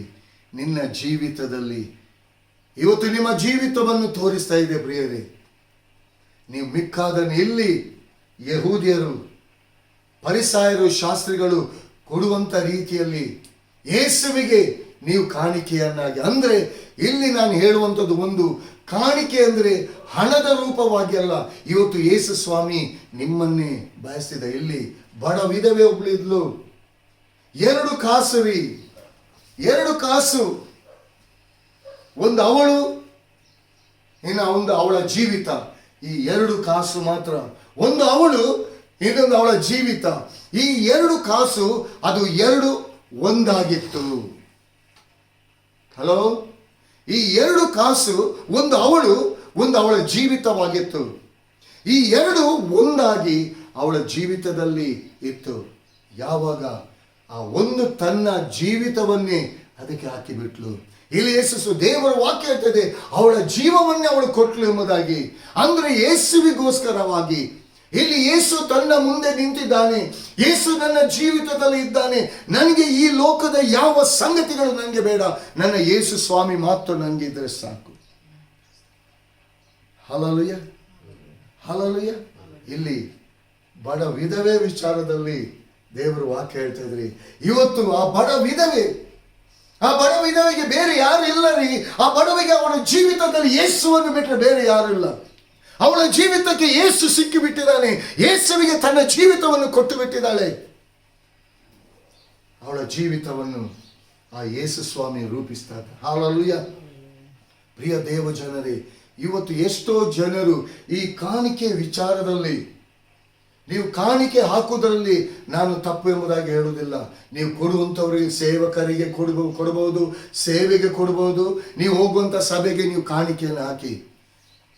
Speaker 1: ನಿನ್ನ ಜೀವಿತದಲ್ಲಿ ಇವತ್ತು ನಿಮ್ಮ ಜೀವಿತವನ್ನು ತೋರಿಸ್ತಾ ಇದೆ ಪ್ರಿಯರೇ. ನೀವು ಮಿಕ್ಕಾದನ್ನು ಇಲ್ಲಿ ಯಹೂದ್ಯರು, ಫರಿಸಾಯರು, ಶಾಸ್ತ್ರಿಗಳು ಕೊಡುವಂಥ ರೀತಿಯಲ್ಲಿ ಯೇಸುವಿಗೆ ನೀವು ಕಾಣಿಕೆಯನ್ನಾಗಿ, ಅಂದರೆ ಇಲ್ಲಿ ನಾನು ಹೇಳುವಂಥದ್ದು ಒಂದು ಕಾಣಿಕೆ ಅಂದರೆ ಹಣದ ರೂಪವಾಗಿ ಅಲ್ಲ. ಇವತ್ತು ಯೇಸು ಸ್ವಾಮಿ ನಿಮ್ಮನ್ನೇ ಬಯಸಿದ. ಇಲ್ಲಿ ಬಡ ವಿಧವೆ ಒಬ್ಳು ಇದ್ಲು, 2 ಕಾಸು ರೀ, 2 ಕಾಸು. ಒಂದು ಅವಳು, ಇನ್ನು ಅವಳ ಜೀವಿತ. ಈ 2 ಕಾಸು ಮಾತ್ರ. ಒಂದು ಅವಳು, ಇನ್ನೊಂದು ಅವಳ ಜೀವಿತ. ಈ 2 ಕಾಸು ಅದು 2 ಒಂದಾಗಿತ್ತು. ಹಲೋ, ಈ 2 ಕಾಸು ಒಂದು ಅವಳು, ಒಂದು ಅವಳ ಜೀವಿತವಾಗಿತ್ತು. ಈ 2 ಒಂದಾಗಿ ಅವಳ ಜೀವಿತದಲ್ಲಿ ಇತ್ತು. ಯಾವಾಗ ಆ ಒಂದು ತನ್ನ ಜೀವಿತವನ್ನೇ ಅದಕ್ಕೆ ಹಾಕಿಬಿಟ್ಲು. ಇಲ್ಲಿ ಯೇಸು ದೇವರ ವಾಕ್ಯ ಹೇಳ್ತದೆ, ಅವಳ ಜೀವವನ್ನೇ ಅವಳು ಕೊಟ್ಲು ಎಂಬುದಾಗಿ. ಅಂದರೆ ಯೇಸುವಿಗೋಸ್ಕರವಾಗಿ ಇಲ್ಲಿ ಯೇಸು ತನ್ನ ಮುಂದೆ ನಿಂತಿದ್ದಾನೆ. ಯೇಸು ನನ್ನ ಜೀವಿತದಲ್ಲಿ ಇದ್ದಾನೆ. ನನಗೆ ಈ ಲೋಕದ ಯಾವ ಸಂಗತಿಗಳು ನನಗೆ ಬೇಡ, ನನ್ನ ಯೇಸು ಸ್ವಾಮಿ ಮಾತ್ರ ನನಗೆ ಇದ್ರೆ ಸಾಕು. Hallelujah, hallelujah. ಇಲ್ಲಿ ಬಡ ವಿಧವೆ ವಿಚಾರದಲ್ಲಿ ದೇವರು ವಾಕ್ಯ ಹೇಳ್ತಾ ಇದ್ರಿ. ಇವತ್ತು ಆ ಬಡ ವಿಧವೆಗೆ ಬೇರೆ ಯಾರು ಇಲ್ಲ ರೀ. ಆ ಬಡವಿಗೆ ಅವಳ ಜೀವಿತದಲ್ಲಿ ಯೇಸುವನ್ನು ಬಿಟ್ಟರೆ ಬೇರೆ ಯಾರು ಇಲ್ಲ. ಅವಳ ಜೀವಿತಕ್ಕೆ ಯೇಸು ಸಿಕ್ಕಿಬಿಟ್ಟಿದ್ದಾನೆ. ಯೇಸುವಿಗೆ ತನ್ನ ಜೀವಿತವನ್ನು ಕೊಟ್ಟು ಬಿಟ್ಟಿದ್ದಾಳೆ. ಅವಳ ಜೀವಿತವನ್ನು ಆ ಯೇಸು ಸ್ವಾಮಿ ರೂಪಿಸ್ತಾರೆ. ಹಲ್ಲೆಲೂಯಾ. ಪ್ರಿಯ ದೇವ ಜನರೇ, ಇವತ್ತು ಎಷ್ಟೋ ಜನರು ಈ ಕಾಣಿಕೆ ವಿಚಾರದಲ್ಲಿ, ನೀವು ಕಾಣಿಕೆ ಹಾಕುವುದರಲ್ಲಿ ನಾನು ತಪ್ಪು ಎಂಬುದಾಗಿ ಹೇಳುವುದಿಲ್ಲ. ನೀವು ಕೊಡುವಂಥವ್ರಿಗೆ, ಸೇವಕರಿಗೆ ಕೊಡಬಹುದು, ಸೇವೆಗೆ ಕೊಡಬಹುದು. ನೀವು ಹೋಗುವಂಥ ಸಭೆಗೆ ನೀವು ಕಾಣಿಕೆಯನ್ನು ಹಾಕಿ.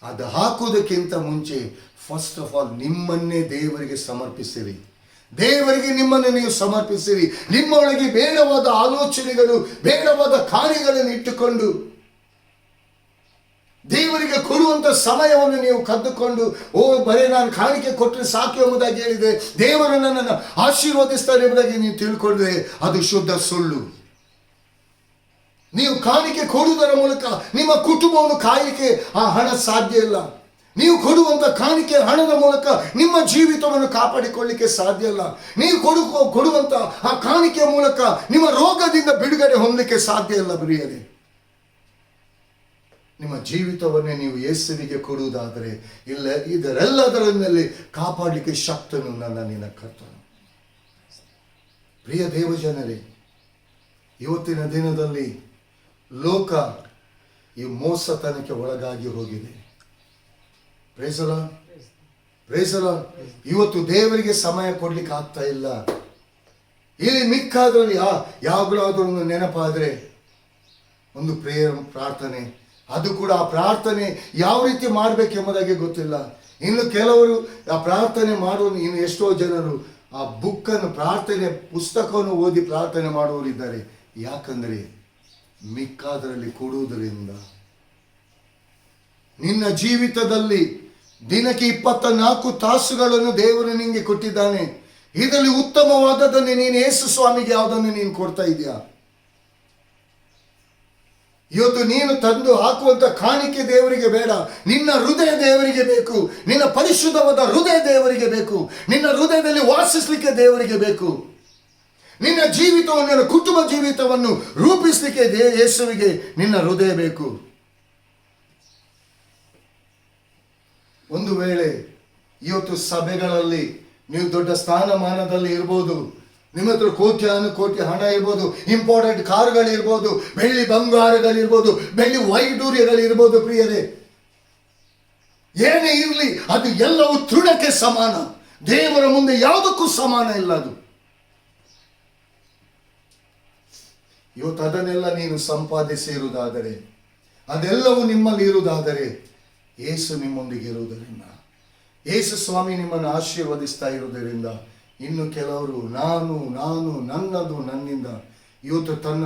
Speaker 1: ಅದು ಹಾಕುವುದಕ್ಕಿಂತ ಮುಂಚೆ ಫಸ್ಟ್ ಆಫ್ ಆಲ್ ನಿಮ್ಮನ್ನೇ ದೇವರಿಗೆ ಸಮರ್ಪಿಸಿರಿ. ದೇವರಿಗೆ ನಿಮ್ಮನ್ನು ನೀವು ಸಮರ್ಪಿಸಿರಿ. ನಿಮ್ಮೊಳಗೆ ಬೇಡವಾದ ಆಲೋಚನೆಗಳು, ಬೇಡವಾದ ಕಾರ್ಯಗಳನ್ನು ಇಟ್ಟುಕೊಂಡು ದೇವರಿಗೆ ಕೊಡುವಂಥ ಸಮಯವನ್ನು ನೀವು ಕದ್ದುಕೊಂಡು, ಬರೀ ನಾನು ಕಾಣಿಕೆ ಕೊಟ್ಟರೆ ಸಾಕು ಎಂಬುದಾಗಿ ಹೇಳಿದೆ, ದೇವರು ನನ್ನನ್ನು ಆಶೀರ್ವದಿಸ್ತಾರೆ ಎಂಬುದಾಗಿ ನೀವು ತಿಳ್ಕೊಂಡ್ರೆ ಅದು ಶುದ್ಧ ಸುಳ್ಳು. ನೀವು ಕಾಣಿಕೆ ಕೊಡುವುದರ ಮೂಲಕ ನಿಮ್ಮ ಕುಟುಂಬವನ್ನು ಕಾಯಲಿಕ್ಕೆ ಆ ಹಣ ಸಾಧ್ಯ ಇಲ್ಲ. ನೀವು ಕೊಡುವಂಥ ಕಾಣಿಕೆ ಹಣದ ಮೂಲಕ ನಿಮ್ಮ ಜೀವಿತವನ್ನು ಕಾಪಾಡಿಕೊಳ್ಳಿಕ್ಕೆ ಸಾಧ್ಯ ಇಲ್ಲ. ನೀವು ಕೊಡುವಂಥ ಆ ಕಾಣಿಕೆಯ ಮೂಲಕ ನಿಮ್ಮ ರೋಗದಿಂದ ಬಿಡುಗಡೆ ಹೊಂದಲಿಕ್ಕೆ ಸಾಧ್ಯ ಇಲ್ಲ. ಪ್ರಿಯರೇ, ನಿಮ್ಮ ಜೀವಿತವನ್ನೇ ನೀವು ಯೇಸುವಿಗೆ ಕೊಡುವುದಾದರೆ ಇಲ್ಲ, ಇದರೆಲ್ಲದರ ಮೇಲೆ ಕಾಪಾಡಲಿಕ್ಕೆ ಶಕ್ತನು ನಿನ್ನ ಕರ್ತನು. ಪ್ರಿಯ ದೇವಜನರೇ, ಇವತ್ತಿನ ದಿನದಲ್ಲಿ ಲೋಕ ಈ ಮೋಸತನಕ್ಕೆ ಒಳಗಾಗಿ ಹೋಗಿದೆ. Praise the lord, praise the lord. ಇವತ್ತು ದೇವರಿಗೆ ಸಮಯ ಕೊಡ್ಲಿಕ್ಕೆ ಆಗ್ತಾ ಇಲ್ಲ. ಇಲ್ಲಿ ಮಿಕ್ಕಾದ್ರಲ್ಲಿ ಯಾವಾಗಲಾದರೂ ಒಂದು ನೆನಪಾದರೆ ಒಂದು ಪ್ರಾರ್ಥನೆ, ಅದು ಕೂಡ ಆ ಪ್ರಾರ್ಥನೆ ಯಾವ ರೀತಿ ಮಾಡಬೇಕೆಂಬುದಾಗಿ ಗೊತ್ತಿಲ್ಲ. ಇನ್ನು ಕೆಲವರು ಆ ಪ್ರಾರ್ಥನೆ ಮಾಡುವ, ಇನ್ನು ಎಷ್ಟೋ ಜನರು ಆ ಬುಕ್ಕನ್ನು, ಪ್ರಾರ್ಥನೆ ಪುಸ್ತಕವನ್ನು ಓದಿ ಪ್ರಾರ್ಥನೆ ಮಾಡುವವರಿದ್ದಾರೆ. ಯಾಕಂದರೆ ಮಿಕ್ಕಾದರಲ್ಲಿ ಕೊಡುವುದರಿಂದ ನಿನ್ನ ಜೀವಿತದಲ್ಲಿ ದಿನಕ್ಕೆ 24 ತಾಸುಗಳನ್ನು ದೇವರು ನಿನಗೆ ಕೊಟ್ಟಿದ್ದಾನೆ. ಇದರಲ್ಲಿ ಉತ್ತಮವಾದದನ್ನು ನೀನು ಯೇಸು ಸ್ವಾಮಿಗೆ ಯಾವುದನ್ನು ನೀನು ಕೊಡ್ತಾ ಇದೆಯಾ? ಇವತ್ತು ನೀನು ತಂದು ಹಾಕುವಂತ ಕಾಣಿಕೆ ದೇವರಿಗೆ ಬೇಡ, ನಿನ್ನ ಹೃದಯ ದೇವರಿಗೆ ಬೇಕು. ನಿನ್ನ ಪರಿಶುದ್ಧವಾದ ಹೃದಯ ದೇವರಿಗೆ ಬೇಕು. ನಿನ್ನ ಹೃದಯದಲ್ಲಿ ವಾಸಿಸಲಿಕ್ಕೆ ದೇವರಿಗೆ ಬೇಕು. ನಿನ್ನ ಜೀವಿತವನ್ನು, ನಿನ್ನ ಕುಟುಂಬ ಜೀವಿತವನ್ನು ರೂಪಿಸಲಿಕ್ಕೆ ಯೇಸುವಿಗೆ ನಿನ್ನ ಹೃದಯ ಬೇಕು. ಒಂದು ವೇಳೆ ಇವತ್ತು ಸಭೆಗಳಲ್ಲಿ ನೀವು ದೊಡ್ಡ ಸ್ಥಾನಮಾನದಲ್ಲಿ ಇರ್ಬೋದು, ನಿಮ್ಮ ಹತ್ರ ಕೋಟಿ ಹಣ ಇರ್ಬೋದು, ಇಂಪಾರ್ಟೆಂಟ್ ಕಾರುಗಳಿರ್ಬೋದು, ಬೆಳ್ಳಿ ಬಂಗಾರಗಳಿರ್ಬೋದು, ಬೆಳ್ಳಿ ವೈಡೂರ್ಯಗಳಿರ್ಬೋದು. ಪ್ರಿಯರೇ, ಏನೇ ಇರಲಿ ಅದು ಎಲ್ಲವೂ ತೃಣಕ್ಕೆ ಸಮಾನ. ದೇವರ ಮುಂದೆ ಯಾವುದಕ್ಕೂ ಸಮಾನ ಇಲ್ಲ ಅದು. ಇವತ್ತು ಅದನ್ನೆಲ್ಲ ನೀನು ಸಂಪಾದಿಸಿ ಇರುವುದಾದರೆ, ಅದೆಲ್ಲವೂ ನಿಮ್ಮಲ್ಲಿ ಇರುವುದಾದರೆ, ಯೇಸು ನಿಮ್ಮೊಂದಿಗೆ ಇರುವುದರಿಂದ, ಯೇಸು ಸ್ವಾಮಿ ನಿಮ್ಮನ್ನು ಆಶೀರ್ವದಿಸ್ತಾ ಇರುವುದರಿಂದ, ಇನ್ನು ಕೆಲವರು ನಾನು ನನ್ನದು ನನ್ನಿಂದ ಇವತ್ತು ತನ್ನ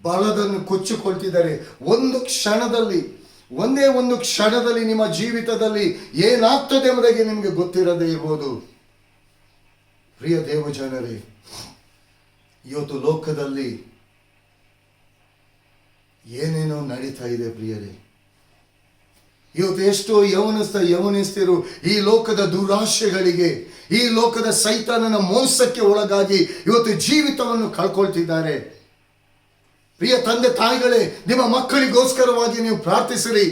Speaker 1: ಬಲದನ್ನು ಕೊಚ್ಚಿಕೊಳ್ತಿದ್ದಾರೆ. ಒಂದೇ ಒಂದು ಕ್ಷಣದಲ್ಲಿ ನಿಮ್ಮ ಜೀವಿತದಲ್ಲಿ ಏನಾಗ್ತದೆ ಎಂಬುದಾಗಿ ನಿಮಗೆ ಗೊತ್ತಿರದೇ ಇರ್ಬೋದು. ಪ್ರಿಯ ದೇವಜನರೇ, ಇವತ್ತು ಲೋಕದಲ್ಲಿ ಏನೇನೋ ನಡೀತಾ ಇದೆ ಪ್ರಿಯರೇ. ಇವತ್ತು ಎಷ್ಟೋ ಯೌವನಸ್ಥರು ಈ ಲೋಕದ ದುರಾಶೆಗಳಿಗೆ, ಈ ಲೋಕದ ಸೈತಾನನ ಮೋಸಕ್ಕೆ ಒಳಗಾಗಿ ಇವತ್ತು ಜೀವಿತವನ್ನು ಕಳ್ಕೊಳ್ತಿದ್ದಾರೆ. ಪ್ರಿಯ ತಂದೆ ತಾಯಿಗಳೇ, ನಿಮ್ಮ ಮಕ್ಕಳಿಗೋಸ್ಕರವಾಗಿ ನೀವು ಪ್ರಾರ್ಥಿಸಿರಿ.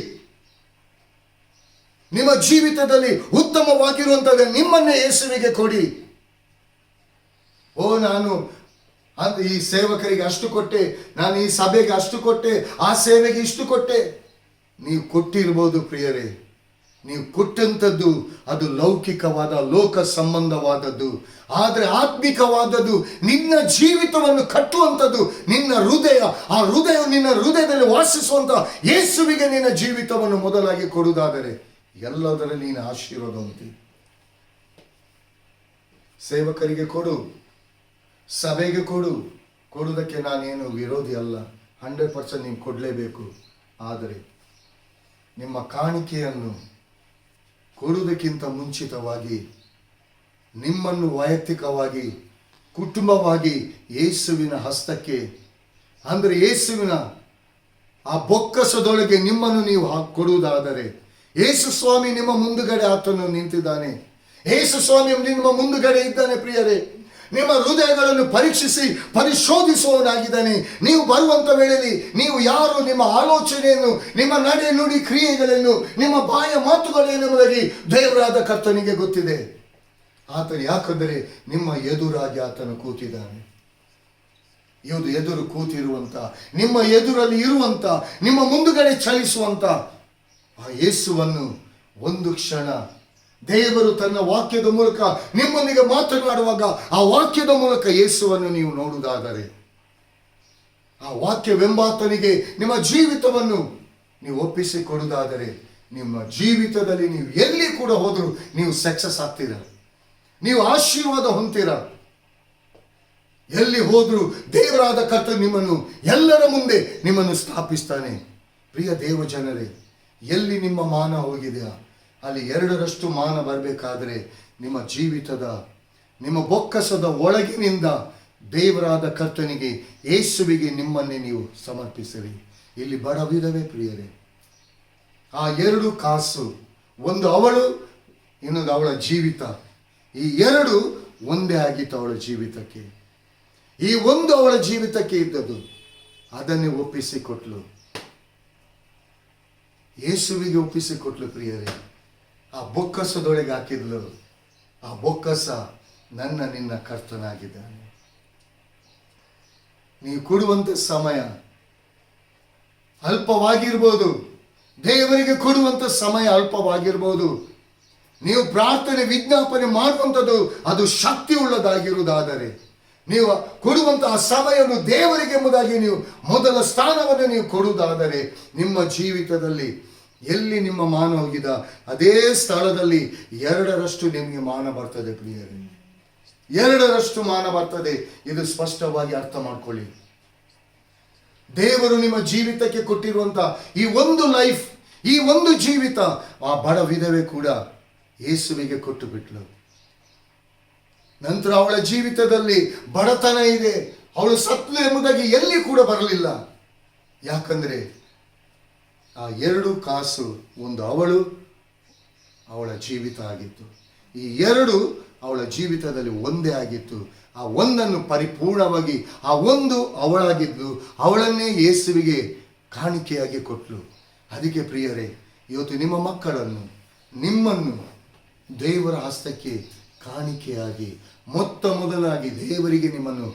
Speaker 1: ನಿಮ್ಮ ಜೀವಿತದಲ್ಲಿ ಉತ್ತಮವಾಗಿರುವಂತಹ ನಿಮ್ಮನ್ನೇ ಯೇಸುವಿಗೆ ಕೊಡಿ. ನಾನು ಈ ಸೇವಕರಿಗೆ ಅಷ್ಟು ಕೊಟ್ಟೆ, ನಾನು ಈ ಸಭೆಗೆ ಅಷ್ಟು ಕೊಟ್ಟೆ, ಆ ಸೇವೆಗೆ ಇಷ್ಟು ಕೊಟ್ಟೆ. ನೀವು ಕೊಟ್ಟಿರ್ಬೋದು ಪ್ರಿಯರೇ, ನೀವು ಕೊಟ್ಟಂಥದ್ದು ಅದು ಲೌಕಿಕವಾದ ಲೋಕ ಸಂಬಂಧವಾದದ್ದು. ಆದರೆ ಆತ್ಮಿಕವಾದದ್ದು, ನಿನ್ನ ಜೀವಿತವನ್ನು ಕಟ್ಟುವಂಥದ್ದು ನಿನ್ನ ಹೃದಯ. ಆ ಹೃದಯ, ನಿನ್ನ ಹೃದಯದಲ್ಲಿ ವಾಸಿಸುವಂಥ ಯೇಸುವಿಗೆ ನಿನ್ನ ಜೀವಿತವನ್ನು ಮೊದಲಾಗಿ ಕೊಡುವುದಾದರೆ ಎಲ್ಲದರಲ್ಲಿ ನೀನು ಆಶೀರ್ವಾದವಂತಿ. ಸೇವಕರಿಗೆ ಕೊಡು, ಸಭೆಗೆ ಕೊಡುವುದಕ್ಕೆ ನಾನೇನು ವಿರೋಧಿ ಅಲ್ಲ. 100% ನೀವು ಕೊಡಲೇಬೇಕು. ಆದರೆ ನಿಮ್ಮ ಕಾಣಿಕೆಯನ್ನು ಕೊಡುವುದಕ್ಕಿಂತ ಮುಂಚಿತವಾಗಿ ನಿಮ್ಮನ್ನು ವೈಯಕ್ತಿಕವಾಗಿ, ಕುಟುಂಬವಾಗಿ ಯೇಸುವಿನ ಹಸ್ತಕ್ಕೆ, ಅಂದರೆ ಯೇಸುವಿನ ಆ ಬೊಕ್ಕಸದೊಳಗೆ ನಿಮ್ಮನ್ನು ನೀವು ಕೊಡುವುದಾದರೆ, ಯೇಸು ಸ್ವಾಮಿ ನಿಮ್ಮ ಮುಂದುಗಡೆ ಆತನು ನಿಂತಿದ್ದಾನೆ. ಯೇಸು ಸ್ವಾಮಿ ನಿಮ್ಮ ಮುಂದುಗಡೆ ಇದ್ದಾನೆ. ಪ್ರಿಯರೇ, ನಿಮ್ಮ ಹೃದಯಗಳನ್ನು ಪರೀಕ್ಷಿಸಿ ಪರಿಶೋಧಿಸುವವನಾಗಿದ್ದಾನೆ. ನೀವು ಬರುವಂಥ ವೇಳೆಯಲ್ಲಿ ನೀವು ಯಾರು, ನಿಮ್ಮ ಆಲೋಚನೆಯನ್ನು, ನಿಮ್ಮ ನಡೆ ನುಡಿ ಕ್ರಿಯೆಗಳನ್ನು, ನಿಮ್ಮ ಬಾಯ ಮಾತುಗಳೇನೆಂಬುದಾಗಿ ದೇವರಾದ ಕರ್ತನಿಗೆ ಗೊತ್ತಿದೆ. ಆತನು, ಯಾಕಂದರೆ ನಿಮ್ಮ ಎದುರಾಗಿ ಆತನು ಕೂತಿದ್ದಾನೆ. ಎದುರು ಕೂತಿರುವಂತ, ನಿಮ್ಮ ಎದುರಲ್ಲಿ ಇರುವಂತ, ನಿಮ್ಮ ಮುಂದುಗಡೆ ಚಲಿಸುವಂತ ಆ ಯೇಸುವನ್ನು ಒಂದು ಕ್ಷಣ ದೇವರು ತನ್ನ ವಾಕ್ಯದ ಮೂಲಕ ನಿಮ್ಮೊಂದಿಗೆ ಮಾತನಾಡುವಾಗ ಆ ವಾಕ್ಯದ ಮೂಲಕ ಯೇಸುವನ್ನು ನೀವು ನೋಡುವುದಾದರೆ, ಆ ವಾಕ್ಯವೆಂಬಾತನಿಗೆ ನಿಮ್ಮ ಜೀವಿತವನ್ನು ನೀವು ಒಪ್ಪಿಸಿಕೊಡುವುದಾದರೆ, ನಿಮ್ಮ ಜೀವಿತದಲ್ಲಿ ನೀವು ಎಲ್ಲಿ ಕೂಡ ಹೋದರೂ ನೀವು ಸಕ್ಸಸ್ ಆಗ್ತೀರ, ನೀವು ಆಶೀರ್ವಾದ ಹೊಂದ್ತೀರ. ಎಲ್ಲಿ ಹೋದರೂ ದೇವರಾದ ಕರ್ತನು ನಿಮ್ಮನ್ನು ಎಲ್ಲರ ಮುಂದೆ ನಿಮ್ಮನ್ನು ಸ್ಥಾಪಿಸ್ತಾನೆ. ಪ್ರಿಯ ದೇವ ಜನರೇ, ಎಲ್ಲಿ ನಿಮ್ಮ ಮಾನ ಹೋಗಿದೆಯಾ ಅಲ್ಲಿ 2ರಷ್ಟು ಮಾನ ಬರಬೇಕಾದ್ರೆ ನಿಮ್ಮ ಜೀವಿತದ, ನಿಮ್ಮ ಬೊಕ್ಕಸದ ಒಳಗಿನಿಂದ ದೇವರಾದ ಕರ್ತನಿಗೆ, ಯೇಸುವಿಗೆ ನಿಮ್ಮನ್ನೇ ನೀವು ಸಮರ್ಪಿಸಿರಿ. ಇಲ್ಲಿ ಬಡವಿದವೇ ಪ್ರಿಯರೇ, ಆ 2 ಕಾಸು, ಒಂದು ಅವಳು, ಇನ್ನೊಂದು ಅವಳ ಜೀವಿತ, ಈ 2 ಒಂದೇ ಆಗಿತ್ತು ಅವಳ ಜೀವಿತಕ್ಕೆ. ಈ ಒಂದು ಅವಳ ಜೀವಿತಕ್ಕೆ ಇದ್ದದ್ದು, ಅದನ್ನೇ ಒಪ್ಪಿಸಿಕೊಟ್ಲು, ಯೇಸುವಿಗೆ ಒಪ್ಪಿಸಿಕೊಟ್ಲು. ಪ್ರಿಯರೇ, ಆ ಬೊಕ್ಕಸದೊಳಗೆ ಹಾಕಿದ್ಲು. ಆ ಬೊಕ್ಕಸ ನಿನ್ನ ಕರ್ತನಾಗಿದ್ದಾನೆ. ನೀವು ಕೊಡುವಂತ ಸಮಯ ಅಲ್ಪವಾಗಿರ್ಬೋದು, ದೇವರಿಗೆ ಕೊಡುವಂತ ಸಮಯ ಅಲ್ಪವಾಗಿರ್ಬೋದು. ನೀವು ಪ್ರಾರ್ಥನೆ ವಿಜ್ಞಾಪನೆ ಮಾಡುವಂಥದ್ದು ಅದು ಶಕ್ತಿ ಉಳ್ಳದಾಗಿರುವುದಾದರೆ, ನೀವು ಕೊಡುವಂತಹ ಸಮಯವನ್ನು ದೇವರಿಗೆ ಎಂಬುದಾಗಿ ನೀವು ಮೊದಲ ಸ್ಥಾನವನ್ನು ನೀವು ಕೊಡುವುದಾದರೆ, ನಿಮ್ಮ ಜೀವಿತದಲ್ಲಿ ಎಲ್ಲಿ ನಿಮ್ಮ ಮಾನ ಹೋಗಿದ ಅದೇ ಸ್ಥಳದಲ್ಲಿ 2ರಷ್ಟು ನಿಮಗೆ ಮಾನ ಬರ್ತದೆ. ಪ್ರಿಯರೇ, 2ರಷ್ಟು ಮಾನ ಬರ್ತದೆ. ಇದು ಸ್ಪಷ್ಟವಾಗಿ ಅರ್ಥ ಮಾಡ್ಕೊಳ್ಳಿ. ದೇವರು ನಿಮ್ಮ ಜೀವಿತಕ್ಕೆ ಕೊಟ್ಟಿರುವಂತ ಈ ಒಂದು ಲೈಫ್, ಈ ಒಂದು ಜೀವಿತ, ಆ ಬಡ ವಿಧವೆ ಕೂಡ ಯೇಸುವಿಗೆ ಕೊಟ್ಟು ಬಿಟ್ಲು. ನಂತರ ಅವಳ ಜೀವಿತದಲ್ಲಿ ಬಡತನ ಇದೆ, ಅವಳು ಸತ್ಲು ಎಂಬುದಾಗಿ ಎಲ್ಲಿ ಕೂಡ ಬರಲಿಲ್ಲ. ಯಾಕಂದ್ರೆ ಆ 2 ಕಾಸು, ಒಂದು ಅವಳ ಜೀವಿತ ಆಗಿತ್ತು. ಈ 2 ಅವಳ ಜೀವಿತದಲ್ಲಿ ಒಂದೇ ಆಗಿತ್ತು. ಆ ಒಂದನ್ನು ಪರಿಪೂರ್ಣವಾಗಿ, ಆ ಒಂದು ಅವಳಾಗಿದ್ದು, ಅವಳನ್ನೇ ಯೇಸುವಿಗೆ ಕಾಣಿಕೆಯಾಗಿ ಕೊಟ್ಟಳು. ಅದಕ್ಕೆ ಪ್ರಿಯರೇ, ಇವತ್ತು ನಿಮ್ಮ ಮಕ್ಕಳನ್ನು, ನಿಮ್ಮನ್ನು ದೇವರ ಹಸ್ತಕ್ಕೆ ಕಾಣಿಕೆಯಾಗಿ ಮೊದಲಾಗಿ ದೇವರಿಗೆ ನಿಮ್ಮನ್ನು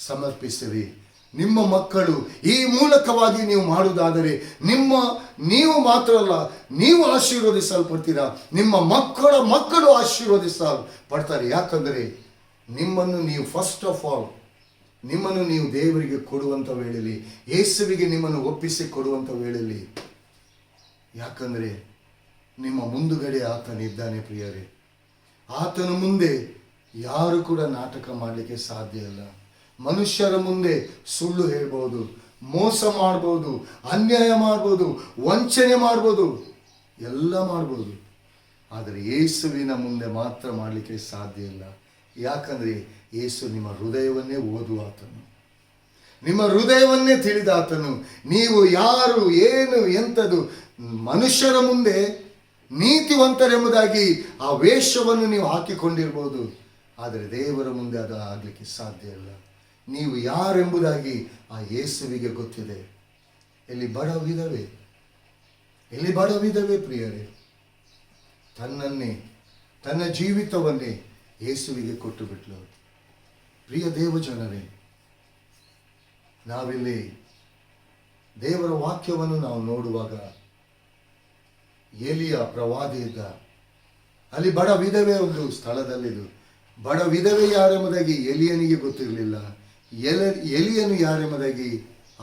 Speaker 1: ಸಮರ್ಪಿಸಿರಿ. ನಿಮ್ಮ ಮಕ್ಕಳು ಈ ಮೂಲಕವಾಗಿ ನೀವು ಮಾಡುವುದಾದರೆ ನೀವು ಮಾತ್ರ ಅಲ್ಲ, ನೀವು ಆಶೀರ್ವದಿಸಲ್ಪಡ್ತೀರಾ, ನಿಮ್ಮ ಮಕ್ಕಳು ಆಶೀರ್ವದಿಸಲ್ಪಡ್ತಾರೆ. ಯಾಕಂದರೆ ನಿಮ್ಮನ್ನು ನೀವು ಫಸ್ಟ್ ಆಫ್ ಆಲ್ ನಿಮ್ಮನ್ನು ನೀವು ದೇವರಿಗೆ ಕೊಡುವಂಥ ವೇಳೆಯಲ್ಲಿ, ಯೇಸುವಿಗೆ ನಿಮ್ಮನ್ನು ಒಪ್ಪಿಸಿ ಕೊಡುವಂಥ ವೇಳೆಯಲ್ಲಿ, ಯಾಕಂದರೆ ನಿಮ್ಮ ಮುಂದುಗಡೆ ಆತನಿದ್ದಾನೆ ಪ್ರಿಯರೇ. ಆತನ ಮುಂದೆ ಯಾರು ಕೂಡ ನಾಟಕ ಮಾಡಲಿಕ್ಕೆ ಸಾಧ್ಯ ಇಲ್ಲ. ಮನುಷ್ಯರ ಮುಂದೆ ಸುಳ್ಳು ಹೇಳ್ಬೋದು, ಮೋಸ ಮಾಡ್ಬೋದು, ಅನ್ಯಾಯ ಮಾಡ್ಬೋದು, ವಂಚನೆ ಮಾಡ್ಬೋದು, ಎಲ್ಲ ಮಾಡ್ಬೋದು. ಆದರೆ ಯೇಸುವಿನ ಮುಂದೆ ಮಾತ್ರ ಮಾಡಲಿಕ್ಕೆ ಸಾಧ್ಯ ಇಲ್ಲ. ಯಾಕಂದರೆ ಯೇಸು ನಿಮ್ಮ ಹೃದಯವನ್ನೇ ಓದುವ ಆತನು, ನಿಮ್ಮ ಹೃದಯವನ್ನೇ ತಿಳಿದ ಆತನು. ನೀವು ಯಾರು, ಏನು, ಎಂಥದ್ದು, ಮನುಷ್ಯರ ಮುಂದೆ ನೀತಿವಂತರೆಂಬುದಾಗಿ ಆ ವೇಷವನ್ನು ನೀವು ಹಾಕಿಕೊಂಡಿರ್ಬೋದು, ಆದರೆ ದೇವರ ಮುಂದೆ ಅದು ಆಗಲಿಕ್ಕೆ ಸಾಧ್ಯ ಇಲ್ಲ. ನೀವು ಯಾರೆಂಬುದಾಗಿ ಆ ಯೇಸುವಿಗೆ ಗೊತ್ತಿದೆ. ಎಲ್ಲಿ ಬಡ ವಿಧವೆ ಪ್ರಿಯರೇ, ತನ್ನ ಜೀವಿತವನ್ನೇ ಯೇಸುವಿಗೆ ಕೊಟ್ಟು ಬಿಟ್ಲು. ಪ್ರಿಯ ದೇವಜನರೇ, ನಾವಿಲ್ಲಿ ದೇವರ ವಾಕ್ಯವನ್ನು ನಾವು ನೋಡುವಾಗ, ಎಲಿಯ ಪ್ರವಾದಿ ಇದ್ದ, ಅಲ್ಲಿ ಬಡ ವಿಧವೆ ಒಂದು ಸ್ಥಳದಲ್ಲಿದ್ದು, ಬಡ ವಿಧವೆ ಯಾರೆಂಬುದಾಗಿ ಎಲಿಯನಿಗೆ ಗೊತ್ತಿರಲಿಲ್ಲ, ಎಲಿಯನು ಯಾರೆಂಬುದಾಗಿ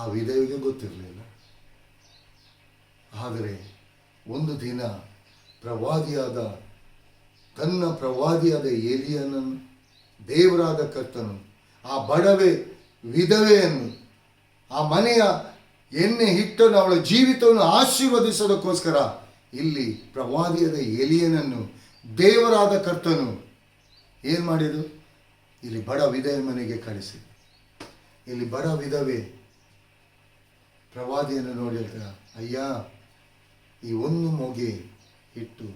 Speaker 1: ಆ ವಿಧವೆಗೆ ಗೊತ್ತಿರಲಿಲ್ಲ. ಆದರೆ ಒಂದು ದಿನ ತನ್ನ ಪ್ರವಾದಿಯಾದ ಎಲಿಯನನ್ನು ದೇವರಾದ ಕರ್ತನು ಆ ವಿಧವೆಯನ್ನು, ಆ ಮನೆಯ ಎಣ್ಣೆ ಹಿಟ್ಟನ್ನು, ಅವಳ ಜೀವಿತವನ್ನು ಆಶೀರ್ವದಿಸೋದಕ್ಕೋಸ್ಕರ ಇಲ್ಲಿ ಪ್ರವಾದಿಯಾದ ಎಲಿಯನನ್ನು ದೇವರಾದ ಕರ್ತನು ಏನು ಮಾಡಿದ್ರು? ಇಲ್ಲಿ ಬಡ ವಿಧವೆ ಮನೆಗೆ ಕಳಿಸಿ. ಇಲ್ಲಿ ಬಡ ವಿಧವೆ ಪ್ರವಾದಿಯನ್ನು ನೋಡಿ ಹೇಳ್ತಾರೆ, ಅಯ್ಯ, ಈ ಒಂದು ಮೊಗೆ ಇಟ್ಟು.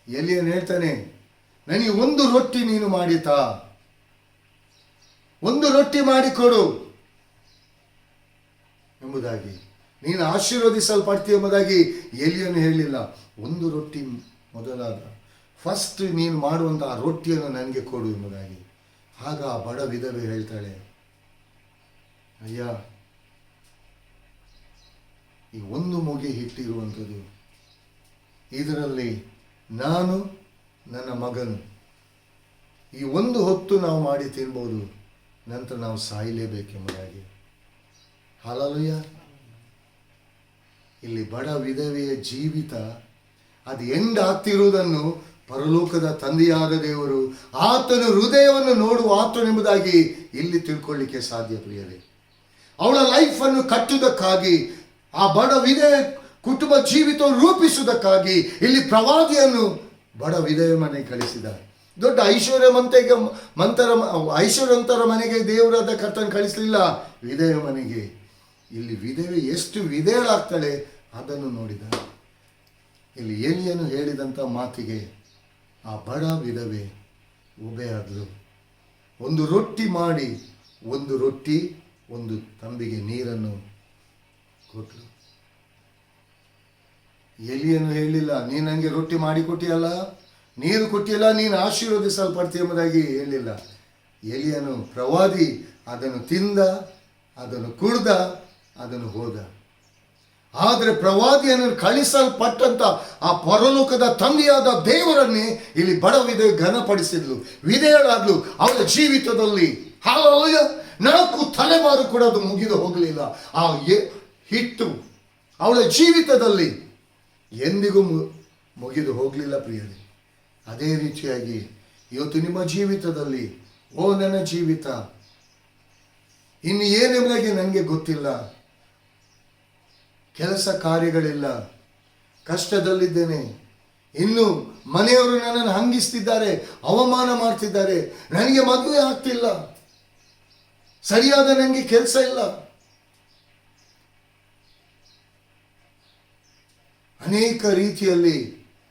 Speaker 1: ಎಲಿಯನು ಹೇಳ್ತಾನೆ, ನನಗೆ ಒಂದು ರೊಟ್ಟಿ ನೀನು ಮಾಡಿತಾ, ಒಂದು ರೊಟ್ಟಿ ಮಾಡಿಕೊಡು ಎಂಬುದಾಗಿ, ನೀನು ಆಶೀರ್ವದಿಸಲ್ಪಡ್ತೀಯ ಎಂಬುದಾಗಿ ಎಲಿಯನು ಹೇಳಿಲ್ಲ. ಒಂದು ರೊಟ್ಟಿ ಮೊದಲಾದ ಫಸ್ಟ್ ನೀನು ಮಾಡುವಂಥ ಆ ರೊಟ್ಟಿಯನ್ನು ನನಗೆ ಕೊಡು ಎಂಬುದಾಗಿ. ಆಗ ಆ ಬಡ ವಿಧವೆ ಹೇಳ್ತಾಳೆ, ಅಯ್ಯ, ಈ ಒಂದು ಮೊಗೆ ಹಿಟ್ಟಿರುವಂಥದ್ದು, ಇದರಲ್ಲಿ ನಾನು ನನ್ನ ಮಗನು ಈ ಒಂದು ಹೊತ್ತು ನಾವು ಮಾಡಿ ತಿನ್ಬೋದು, ನಂತರ ನಾವು ಸಾಯಲೇಬೇಕೆಂಬುದಾಗಿ. ಹಲ್ಲೆಲೂಯಾ. ಇಲ್ಲಿ ಬಡ ವಿಧವೆಯ ಜೀವಿತ ಅದು ಎಂಡ್ ಆಗ್ತಿರುವುದನ್ನು ಪರಲೋಕದ ತಂದೆಯಾದ ದೇವರು, ಆತನ ಹೃದಯವನ್ನು ನೋಡುವ ಆತನೆಂಬುದಾಗಿ ಇಲ್ಲಿ ತಿಳ್ಕೊಳ್ಳಿಕ್ಕೆ ಸಾಧ್ಯ ಪ್ರಿಯರೇ. ಅವಳ ಲೈಫನ್ನು ಕಟ್ಟುವುದಕ್ಕಾಗಿ, ಆ ಬಡ ವಿಧವೆ ಕುಟುಂಬ ಜೀವಿತವನ್ನು ರೂಪಿಸುವುದಕ್ಕಾಗಿ ಇಲ್ಲಿ ಪ್ರವಾದಿಯನ್ನು ಬಡ ವಿಧವೆ ಮನೆಗೆ ಕಳಿಸಿದ್ದಾರೆ. ದೊಡ್ಡ ಐಶ್ವರ್ಯವಂತರ ಮನೆಗೆ ದೇವರಾದ ಕರ್ತನ ಕಳಿಸಲಿಲ್ಲ, ವಿಧವೆ ಮನೆಗೆ. ಇಲ್ಲಿ ವಿಧವೆ ಎಷ್ಟು ವಿಧೇಯಳಾಗ್ತಾಳೆ ಅದನ್ನು ನೋಡಿದ. ಇಲ್ಲಿ ಎಲಿಯನು ಹೇಳಿದಂಥ ಮಾತಿಗೆ ಆ ಬಡ ವಿಧವೆ ಉಬೆಯಾದಳು. ಒಂದು ರೊಟ್ಟಿ ಮಾಡಿ, ಒಂದು ತಂಬಿಗೆ ನೀರನ್ನು ಕೊಟ್ಟಳು. ಎಲಿಯನು ಹೇಳಿಲ್ಲ, ನೀನು ನನಗೆ ರೊಟ್ಟಿ ಮಾಡಿ ಕೊಟ್ಟಿಯಲ್ಲ, ನೀರು ಕೊಟ್ಟಿಯಲ್ಲ, ನೀನು ಆಶೀರ್ವದಿಸಲ್ಪಡ್ತೀಯ ಎಂಬುದಾಗಿ ಹೇಳಿಲ್ಲ. ಎಲಿಯನು ಪ್ರವಾದಿ ಅದನ್ನು ತಿಂದ, ಅದನ್ನು ಕುಡ್ದ, ಅದನ್ನು ಹೋದ. ಆದರೆ ಪ್ರವಾದಿಯನ್ನು ಕಳಿಸಲ್ಪಟ್ಟಂತ ಆ ಪರಲೋಕದ ತಂದೆಯಾದ ದೇವರನ್ನೇ ಇಲ್ಲಿ ಬಡ ವಿಧವೆ ಘನಪಡಿಸಿದ್ಲು, ವಿಧೇಯಳಾದ್ಲು. ಅವಳ ಜೀವಿತದಲ್ಲಿ ಹಲ್ಲೆಲೂಯಾ 4 ತಲೆಮಾರು ಕೂಡ ಅದು ಮುಗಿದು ಹೋಗಲಿಲ್ಲ. ಆ ಹಿಟ್ಟು ಅವಳ ಜೀವಿತದಲ್ಲಿ ಎಂದಿಗೂ ಮುಗಿದು ಹೋಗಲಿಲ್ಲ ಪ್ರಿಯರೇ. ಅದೇ ರೀತಿಯಾಗಿ ಇವತ್ತು ನಿಮ್ಮ ಜೀವಿತದಲ್ಲಿ, ಓ ನನ್ನ ಜೀವಿತ ಇನ್ನು ಏನೆಂಬುದಾಗಿ ನನಗೆ ಗೊತ್ತಿಲ್ಲ, ಕೆಲಸ ಕಾರ್ಯಗಳಿಲ್ಲ, ಕಷ್ಟದಲ್ಲಿದ್ದೇನೆ, ಇನ್ನು ಮನೆಯವರು ನನ್ನನ್ನು ಹಂಗಿಸ್ತಿದ್ದಾರೆ, ಅವಮಾನ ಮಾಡ್ತಿದ್ದಾರೆ, ನನಗೆ ಮದುವೆ ಆಗ್ತಿಲ್ಲ, ಸರಿಯಾದ ನನಗೆ ಕೆಲಸ ಇಲ್ಲ, ಅನೇಕ ರೀತಿಯಲ್ಲಿ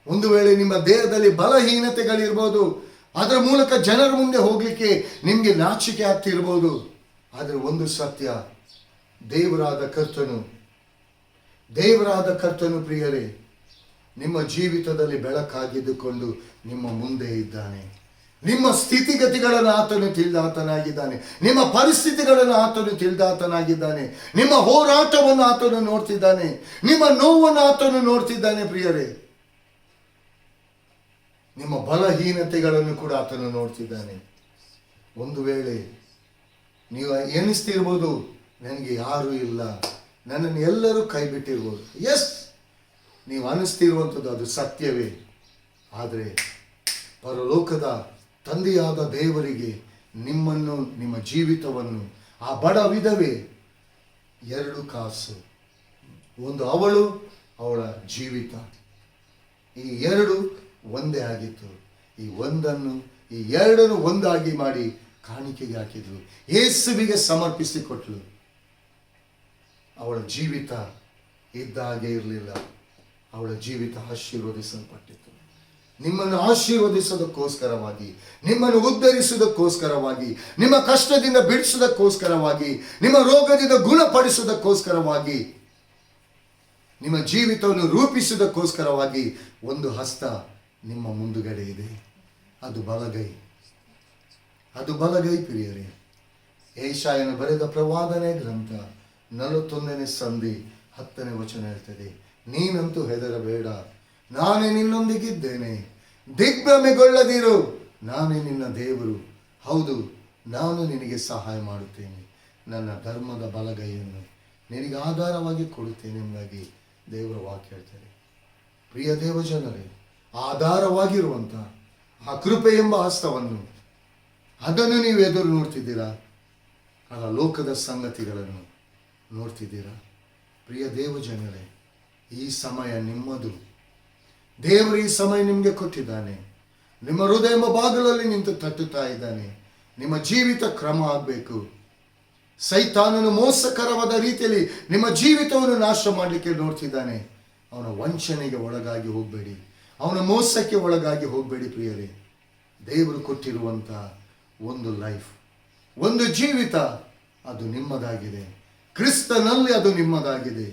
Speaker 1: ಒಂದು ವೇಳೆ ನಿಮ್ಮ ದೇಹದಲ್ಲಿ ಬಲಹೀನತೆಗಳಿರ್ಬೋದು, ಅದರ ಮೂಲಕ ಜನರ ಮುಂದೆ ಹೋಗ್ಲಿಕ್ಕೆ ನಿಮಗೆ ನಾಚಿಕೆ ಆಗ್ತಿರ್ಬೋದು. ಆದರೆ ಒಂದು ಸತ್ಯ, ದೇವರಾದ ಕರ್ತನು ಪ್ರಿಯರೇ ನಿಮ್ಮ ಜೀವಿತದಲ್ಲಿ ಬೆಳಕಾಗಿದ್ದುಕೊಂಡು ನಿಮ್ಮ ಮುಂದೆ ಇದ್ದಾನೆ. ನಿಮ್ಮ ಸ್ಥಿತಿಗತಿಗಳನ್ನು ಆತನು ತಿಳಿದಾತನಾಗಿದ್ದಾನೆ. ನಿಮ್ಮ ಪರಿಸ್ಥಿತಿಗಳನ್ನು ಆತನು ತಿಳಿದಾತನಾಗಿದ್ದಾನೆ. ನಿಮ್ಮ ಹೋರಾಟವನ್ನು ಆತನು ನೋಡ್ತಿದ್ದಾನೆ. ನಿಮ್ಮ ನೋವನ್ನು ಆತನು ನೋಡ್ತಿದ್ದಾನೆ ಪ್ರಿಯರೇ. ನಿಮ್ಮ ಬಲಹೀನತೆಗಳನ್ನು ಕೂಡ ಆತನು ನೋಡ್ತಿದ್ದಾನೆ. ಒಂದು ವೇಳೆ ನೀವು ಎನಿಸ್ತಿರ್ಬೋದು, ನನಗೆ ಯಾರೂ ಇಲ್ಲ, ನನ್ನನ್ನು ಎಲ್ಲರೂ ಕೈ ಬಿಟ್ಟಿರ್ಬೋದು. ಎಸ್, ನೀವು ಅನಿಸ್ತಿರುವಂಥದ್ದು ಅದು ಸತ್ಯವೇ. ಆದರೆ ಪರಲೋಕದ ತಂದೆಯಾದ ದೇವರಿಗೆ ನಿಮ್ಮನ್ನು, ನಿಮ್ಮ ಜೀವಿತವನ್ನು, ಆ ಬಡ ವಿಧವೆ 2 ಕಾಸು, ಒಂದು ಅವಳ ಜೀವಿತ, ಈ 2 ಒಂದೇ ಆಗಿತ್ತು. ಈ 2 ಒಂದಾಗಿ ಮಾಡಿ ಕಾಣಿಕೆಗೆ ಹಾಕಿದ್ರು, ಯೇಸುವಿಗೆ ಸಮರ್ಪಿಸಿಕೊಟ್ಲು. ಅವಳ ಜೀವಿತ ಇದ್ದ ಹಾಗೆ ಇರಲಿಲ್ಲ. ಅವಳ ಜೀವಿತ ಆಶೀರ್ವದಿಸಲ್ಪಟ್ಟಿತು. ನಿಮ್ಮನ್ನು ಆಶೀರ್ವದಿಸೋದಕ್ಕೋಸ್ಕರವಾಗಿ, ನಿಮ್ಮನ್ನು ಉದ್ಧರಿಸುವುದಕ್ಕೋಸ್ಕರವಾಗಿ, ನಿಮ್ಮ ಕಷ್ಟದಿಂದ ಬಿಡಿಸುವುದಕ್ಕೋಸ್ಕರವಾಗಿ, ನಿಮ್ಮ ರೋಗದಿಂದ ಗುಣಪಡಿಸುವುದಕ್ಕೋಸ್ಕರವಾಗಿ, ನಿಮ್ಮ ಜೀವಿತವನ್ನು ರೂಪಿಸುವುದಕ್ಕೋಸ್ಕರವಾಗಿ ಒಂದು ಹಸ್ತ ನಿಮ್ಮ ಮುಂದುಗಡೆ ಇದೆ. ಅದು ಬಲಗೈ ಪ್ರಿಯರೇ. ಯೆಶಾಯನು ಬರೆದ ಪ್ರವಾದನೆ ಗ್ರಂಥ 41ನೇ ಸಂಧಿ 10ನೇ ವಚನ ಹೇಳ್ತದೆ, ನೀನಂತೂ ಹೆದರಬೇಡ, ನಾನೇ ನಿನ್ನೊಂದಿಗಿದ್ದೇನೆ, ದಿಗ್ಭ್ರಮೆಗೊಳ್ಳದಿರು, ನಾನೇ ನಿನ್ನ ದೇವರು, ಹೌದು ನಾನು ನಿನಗೆ ಸಹಾಯ ಮಾಡುತ್ತೇನೆ, ನನ್ನ ಧರ್ಮದ ಬಲಗೈಯನ್ನು ನಿನಗೆ ಆಧಾರವಾಗಿ ಕೊಡುತ್ತೇನೆ ಎಂಬುದಾಗಿ ದೇವರ ವಾಕ್ಯ ಹೇಳ್ತಾರೆ. ಪ್ರಿಯ ದೇವಜನರೇ, ಆಧಾರವಾಗಿರುವಂಥ ಆ ಕೃಪೆ ಎಂಬ ಹಸ್ತವನ್ನು, ಅದನ್ನು ನೀವು ಎದುರು ನೋಡ್ತಿದ್ದೀರಾ, ಆ ಲೋಕದ ಸಂಗತಿಗಳನ್ನು ನೋಡ್ತಿದ್ದೀರಾ? ಪ್ರಿಯ ದೇವಜನರೇ, ಈ ಸಮಯ ನಿಮ್ಮದು. ದೇವರು ಈ ಸಮಯ ನಿಮಗೆ ಕೊಟ್ಟಿದ್ದಾನೆ. ನಿಮ್ಮ ಹೃದಯ ಎಂಬ ಬಾಗಿಲಲ್ಲಿ ನಿಂತು ತಟ್ಟುತ್ತಾ ಇದ್ದಾನೆ. ನಿಮ್ಮ ಜೀವಿತ ಕ್ರಮ ಆಗಬೇಕು. ಸೈತಾನನು ಮೋಸಕರವಾದ ರೀತಿಯಲ್ಲಿ ನಿಮ್ಮ ಜೀವಿತವನ್ನು ನಾಶ ಮಾಡಲಿಕ್ಕೆ ನೋಡ್ತಿದ್ದಾನೆ. ಅವನ ವಂಚನೆಗೆ ಒಳಗಾಗಿ ಹೋಗಬೇಡಿ, ಅವನ ಮೋಸಕ್ಕೆ ಒಳಗಾಗಿ ಹೋಗಬೇಡಿ ಪ್ರಿಯರೇ. ದೇವರು ಕೊಟ್ಟಿರುವಂಥ ಒಂದು ಲೈಫ್, ಒಂದು ಜೀವಿತ, ಅದು ನಿಮ್ಮದಾಗಿದೆ. ಕ್ರಿಸ್ತನಲ್ಲಿ ಅದು ನಿಮ್ಮದಾಗಿದೆ.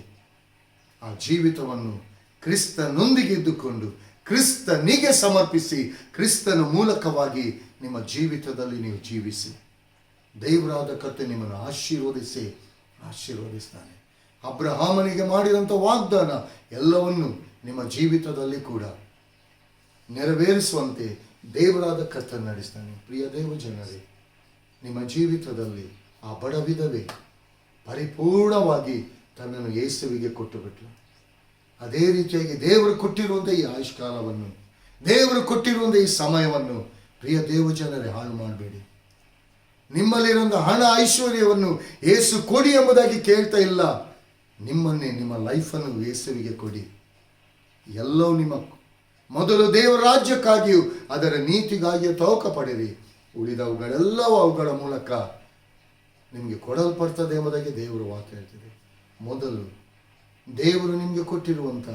Speaker 1: ಆ ಜೀವಿತವನ್ನು ಕ್ರಿಸ್ತನೊಂದಿಗೆ ಇದ್ದುಕೊಂಡು ಕ್ರಿಸ್ತನಿಗೆ ಸಮರ್ಪಿಸಿ, ಕ್ರಿಸ್ತನ ಮೂಲಕವಾಗಿ ನಿಮ್ಮ ಜೀವಿತದಲ್ಲಿ ನೀವು ಜೀವಿಸಿ. ದೇವರಾದ ಕರ್ತನು ನಿಮ್ಮನ್ನು ಆಶೀರ್ವದಿಸ್ತಾನೆ. ಅಬ್ರಹಾಮನಿಗೆ ಮಾಡಿದಂಥ ವಾಗ್ದಾನ ಎಲ್ಲವನ್ನು ನಿಮ್ಮ ಜೀವಿತದಲ್ಲಿ ಕೂಡ ನೆರವೇರಿಸುವಂತೆ ದೇವರಾದ ಕರ್ತನು ನಡೆಸ್ತಾನೆ. ಪ್ರಿಯ ದೇವ ಜನರೇ, ನಿಮ್ಮ ಜೀವಿತದಲ್ಲಿ ಆ ಬಡ ವಿಧವೆ ಪರಿಪೂರ್ಣವಾಗಿ ತನ್ನನ್ನು ಯೇಸುವಿಗೆ ಕೊಟ್ಟು ಬಿಟ್ಲು. ಅದೇ ರೀತಿಯಾಗಿ ದೇವರು ಕೊಟ್ಟಿರುವಂಥ ಈ ಆಯುಷ್ಕಾಲವನ್ನು, ದೇವರು ಕೊಟ್ಟಿರುವಂಥ ಈ ಸಮಯವನ್ನು ಪ್ರಿಯ ದೇವಜನರೇ ಹಾಳು ಮಾಡಬೇಡಿ. ನಿಮ್ಮಲ್ಲಿರುವಂಥ ಹಣ ಐಶ್ವರ್ಯವನ್ನು ಯೇಸು ಕೊಡಿ ಎಂಬುದಾಗಿ ಕೇಳ್ತಾ ಇಲ್ಲ. ನಿಮ್ಮನ್ನೇ, ನಿಮ್ಮ ಲೈಫನ್ನು ಯೇಸುವಿಗೆ ಕೊಡಿ. ಎಲ್ಲವೂ ನಿಮ್ಮ ಮೊದಲು ದೇವರ ರಾಜ್ಯಕ್ಕಾಗಿಯೂ ಅದರ ನೀತಿಗಾಗಿಯೂ ತವಕ ಪಡಿರಿ. ಉಳಿದವುಗಳೆಲ್ಲವೂ ಅವುಗಳ ಮೂಲಕ ನಿಮಗೆ ಕೊಡಲ್ಪಡ್ತದೆ ಎಂಬುದಾಗಿ ದೇವರು ವಾಕ್ಯ ಹೇಳ್ತಿದೆ. ಮೊದಲು ದೇವರು ನಿಮಗೆ ಕೊಟ್ಟಿರುವಂಥ,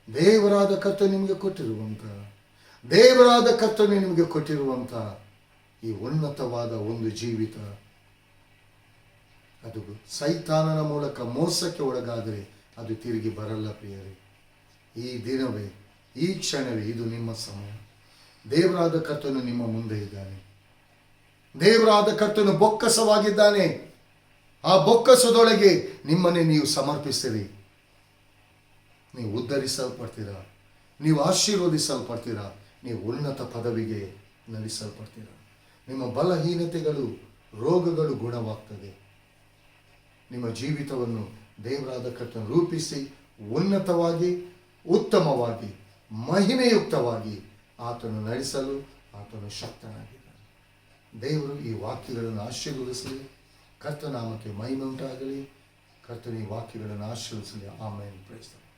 Speaker 1: ದೇವರಾದ ಕರ್ತನು ನಿಮಗೆ ಕೊಟ್ಟಿರುವಂಥ ಈ ಉನ್ನತವಾದ ಒಂದು ಜೀವಿತ, ಅದು ಸೈತಾನನ ಮೂಲಕ ಮೋಸಕ್ಕೆ ಒಳಗಾದರೆ ಅದು ತಿರುಗಿ ಬರಲ್ಲ ಪ್ರಿಯರೇ. ಈ ದಿನವೇ, ಈ ಕ್ಷಣವೇ ಇದು ನಿಮ್ಮ ಸಮಯ. ದೇವರಾದ ಕರ್ತನು ನಿಮ್ಮ ಮುಂದೆ ಇದ್ದಾನೆ. ದೇವರಾದ ಕರ್ತನು ಬೊಕ್ಕಸವಾಗಿದ್ದಾನೆ. ಆ ಬೊಕ್ಕಸದೊಳಗೆ ನಿಮ್ಮನ್ನೇ ನೀವು ಸಮರ್ಪಿಸಿರಿ. ನೀವು ಉದ್ಧರಿಸಲ್ಪಡ್ತೀರಾ, ನೀವು ಆಶೀರ್ವದಿಸಲ್ಪಡ್ತೀರಾ, ನೀವು ಉನ್ನತ ಪದವಿಗೆ ನಡೆಸಲ್ಪಡ್ತೀರಾ. ನಿಮ್ಮ ಬಲಹೀನತೆಗಳು, ರೋಗಗಳು ಗುಣವಾಗ್ತದೆ. ನಿಮ್ಮ ಜೀವಿತವನ್ನು ದೇವರಾದ ಕರ್ತನು ರೂಪಿಸಿ ಉನ್ನತವಾಗಿ, ಉತ್ತಮವಾಗಿ, ಮಹಿಮೆಯುಕ್ತವಾಗಿ ಆತನು ನಡೆಸಲು ಆತನು ಶಕ್ತನಾಗಿದ್ದಾನೆ. ದೇವರು ಈ ವಾಕ್ಯಗಳನ್ನು ಆಶೀರ್ವದಿಸಲಿ. ಕರ್ತನಾಮಕ್ಕೆ ಮಹಿಮೆ ಉಂಟಾಗಲಿ. ಕರ್ತನ ಈ ವಾಕ್ಯಗಳನ್ನು ಆಶೀರ್ವದಿಸಲಿ. ಆಮೆನ್. Praise the lord.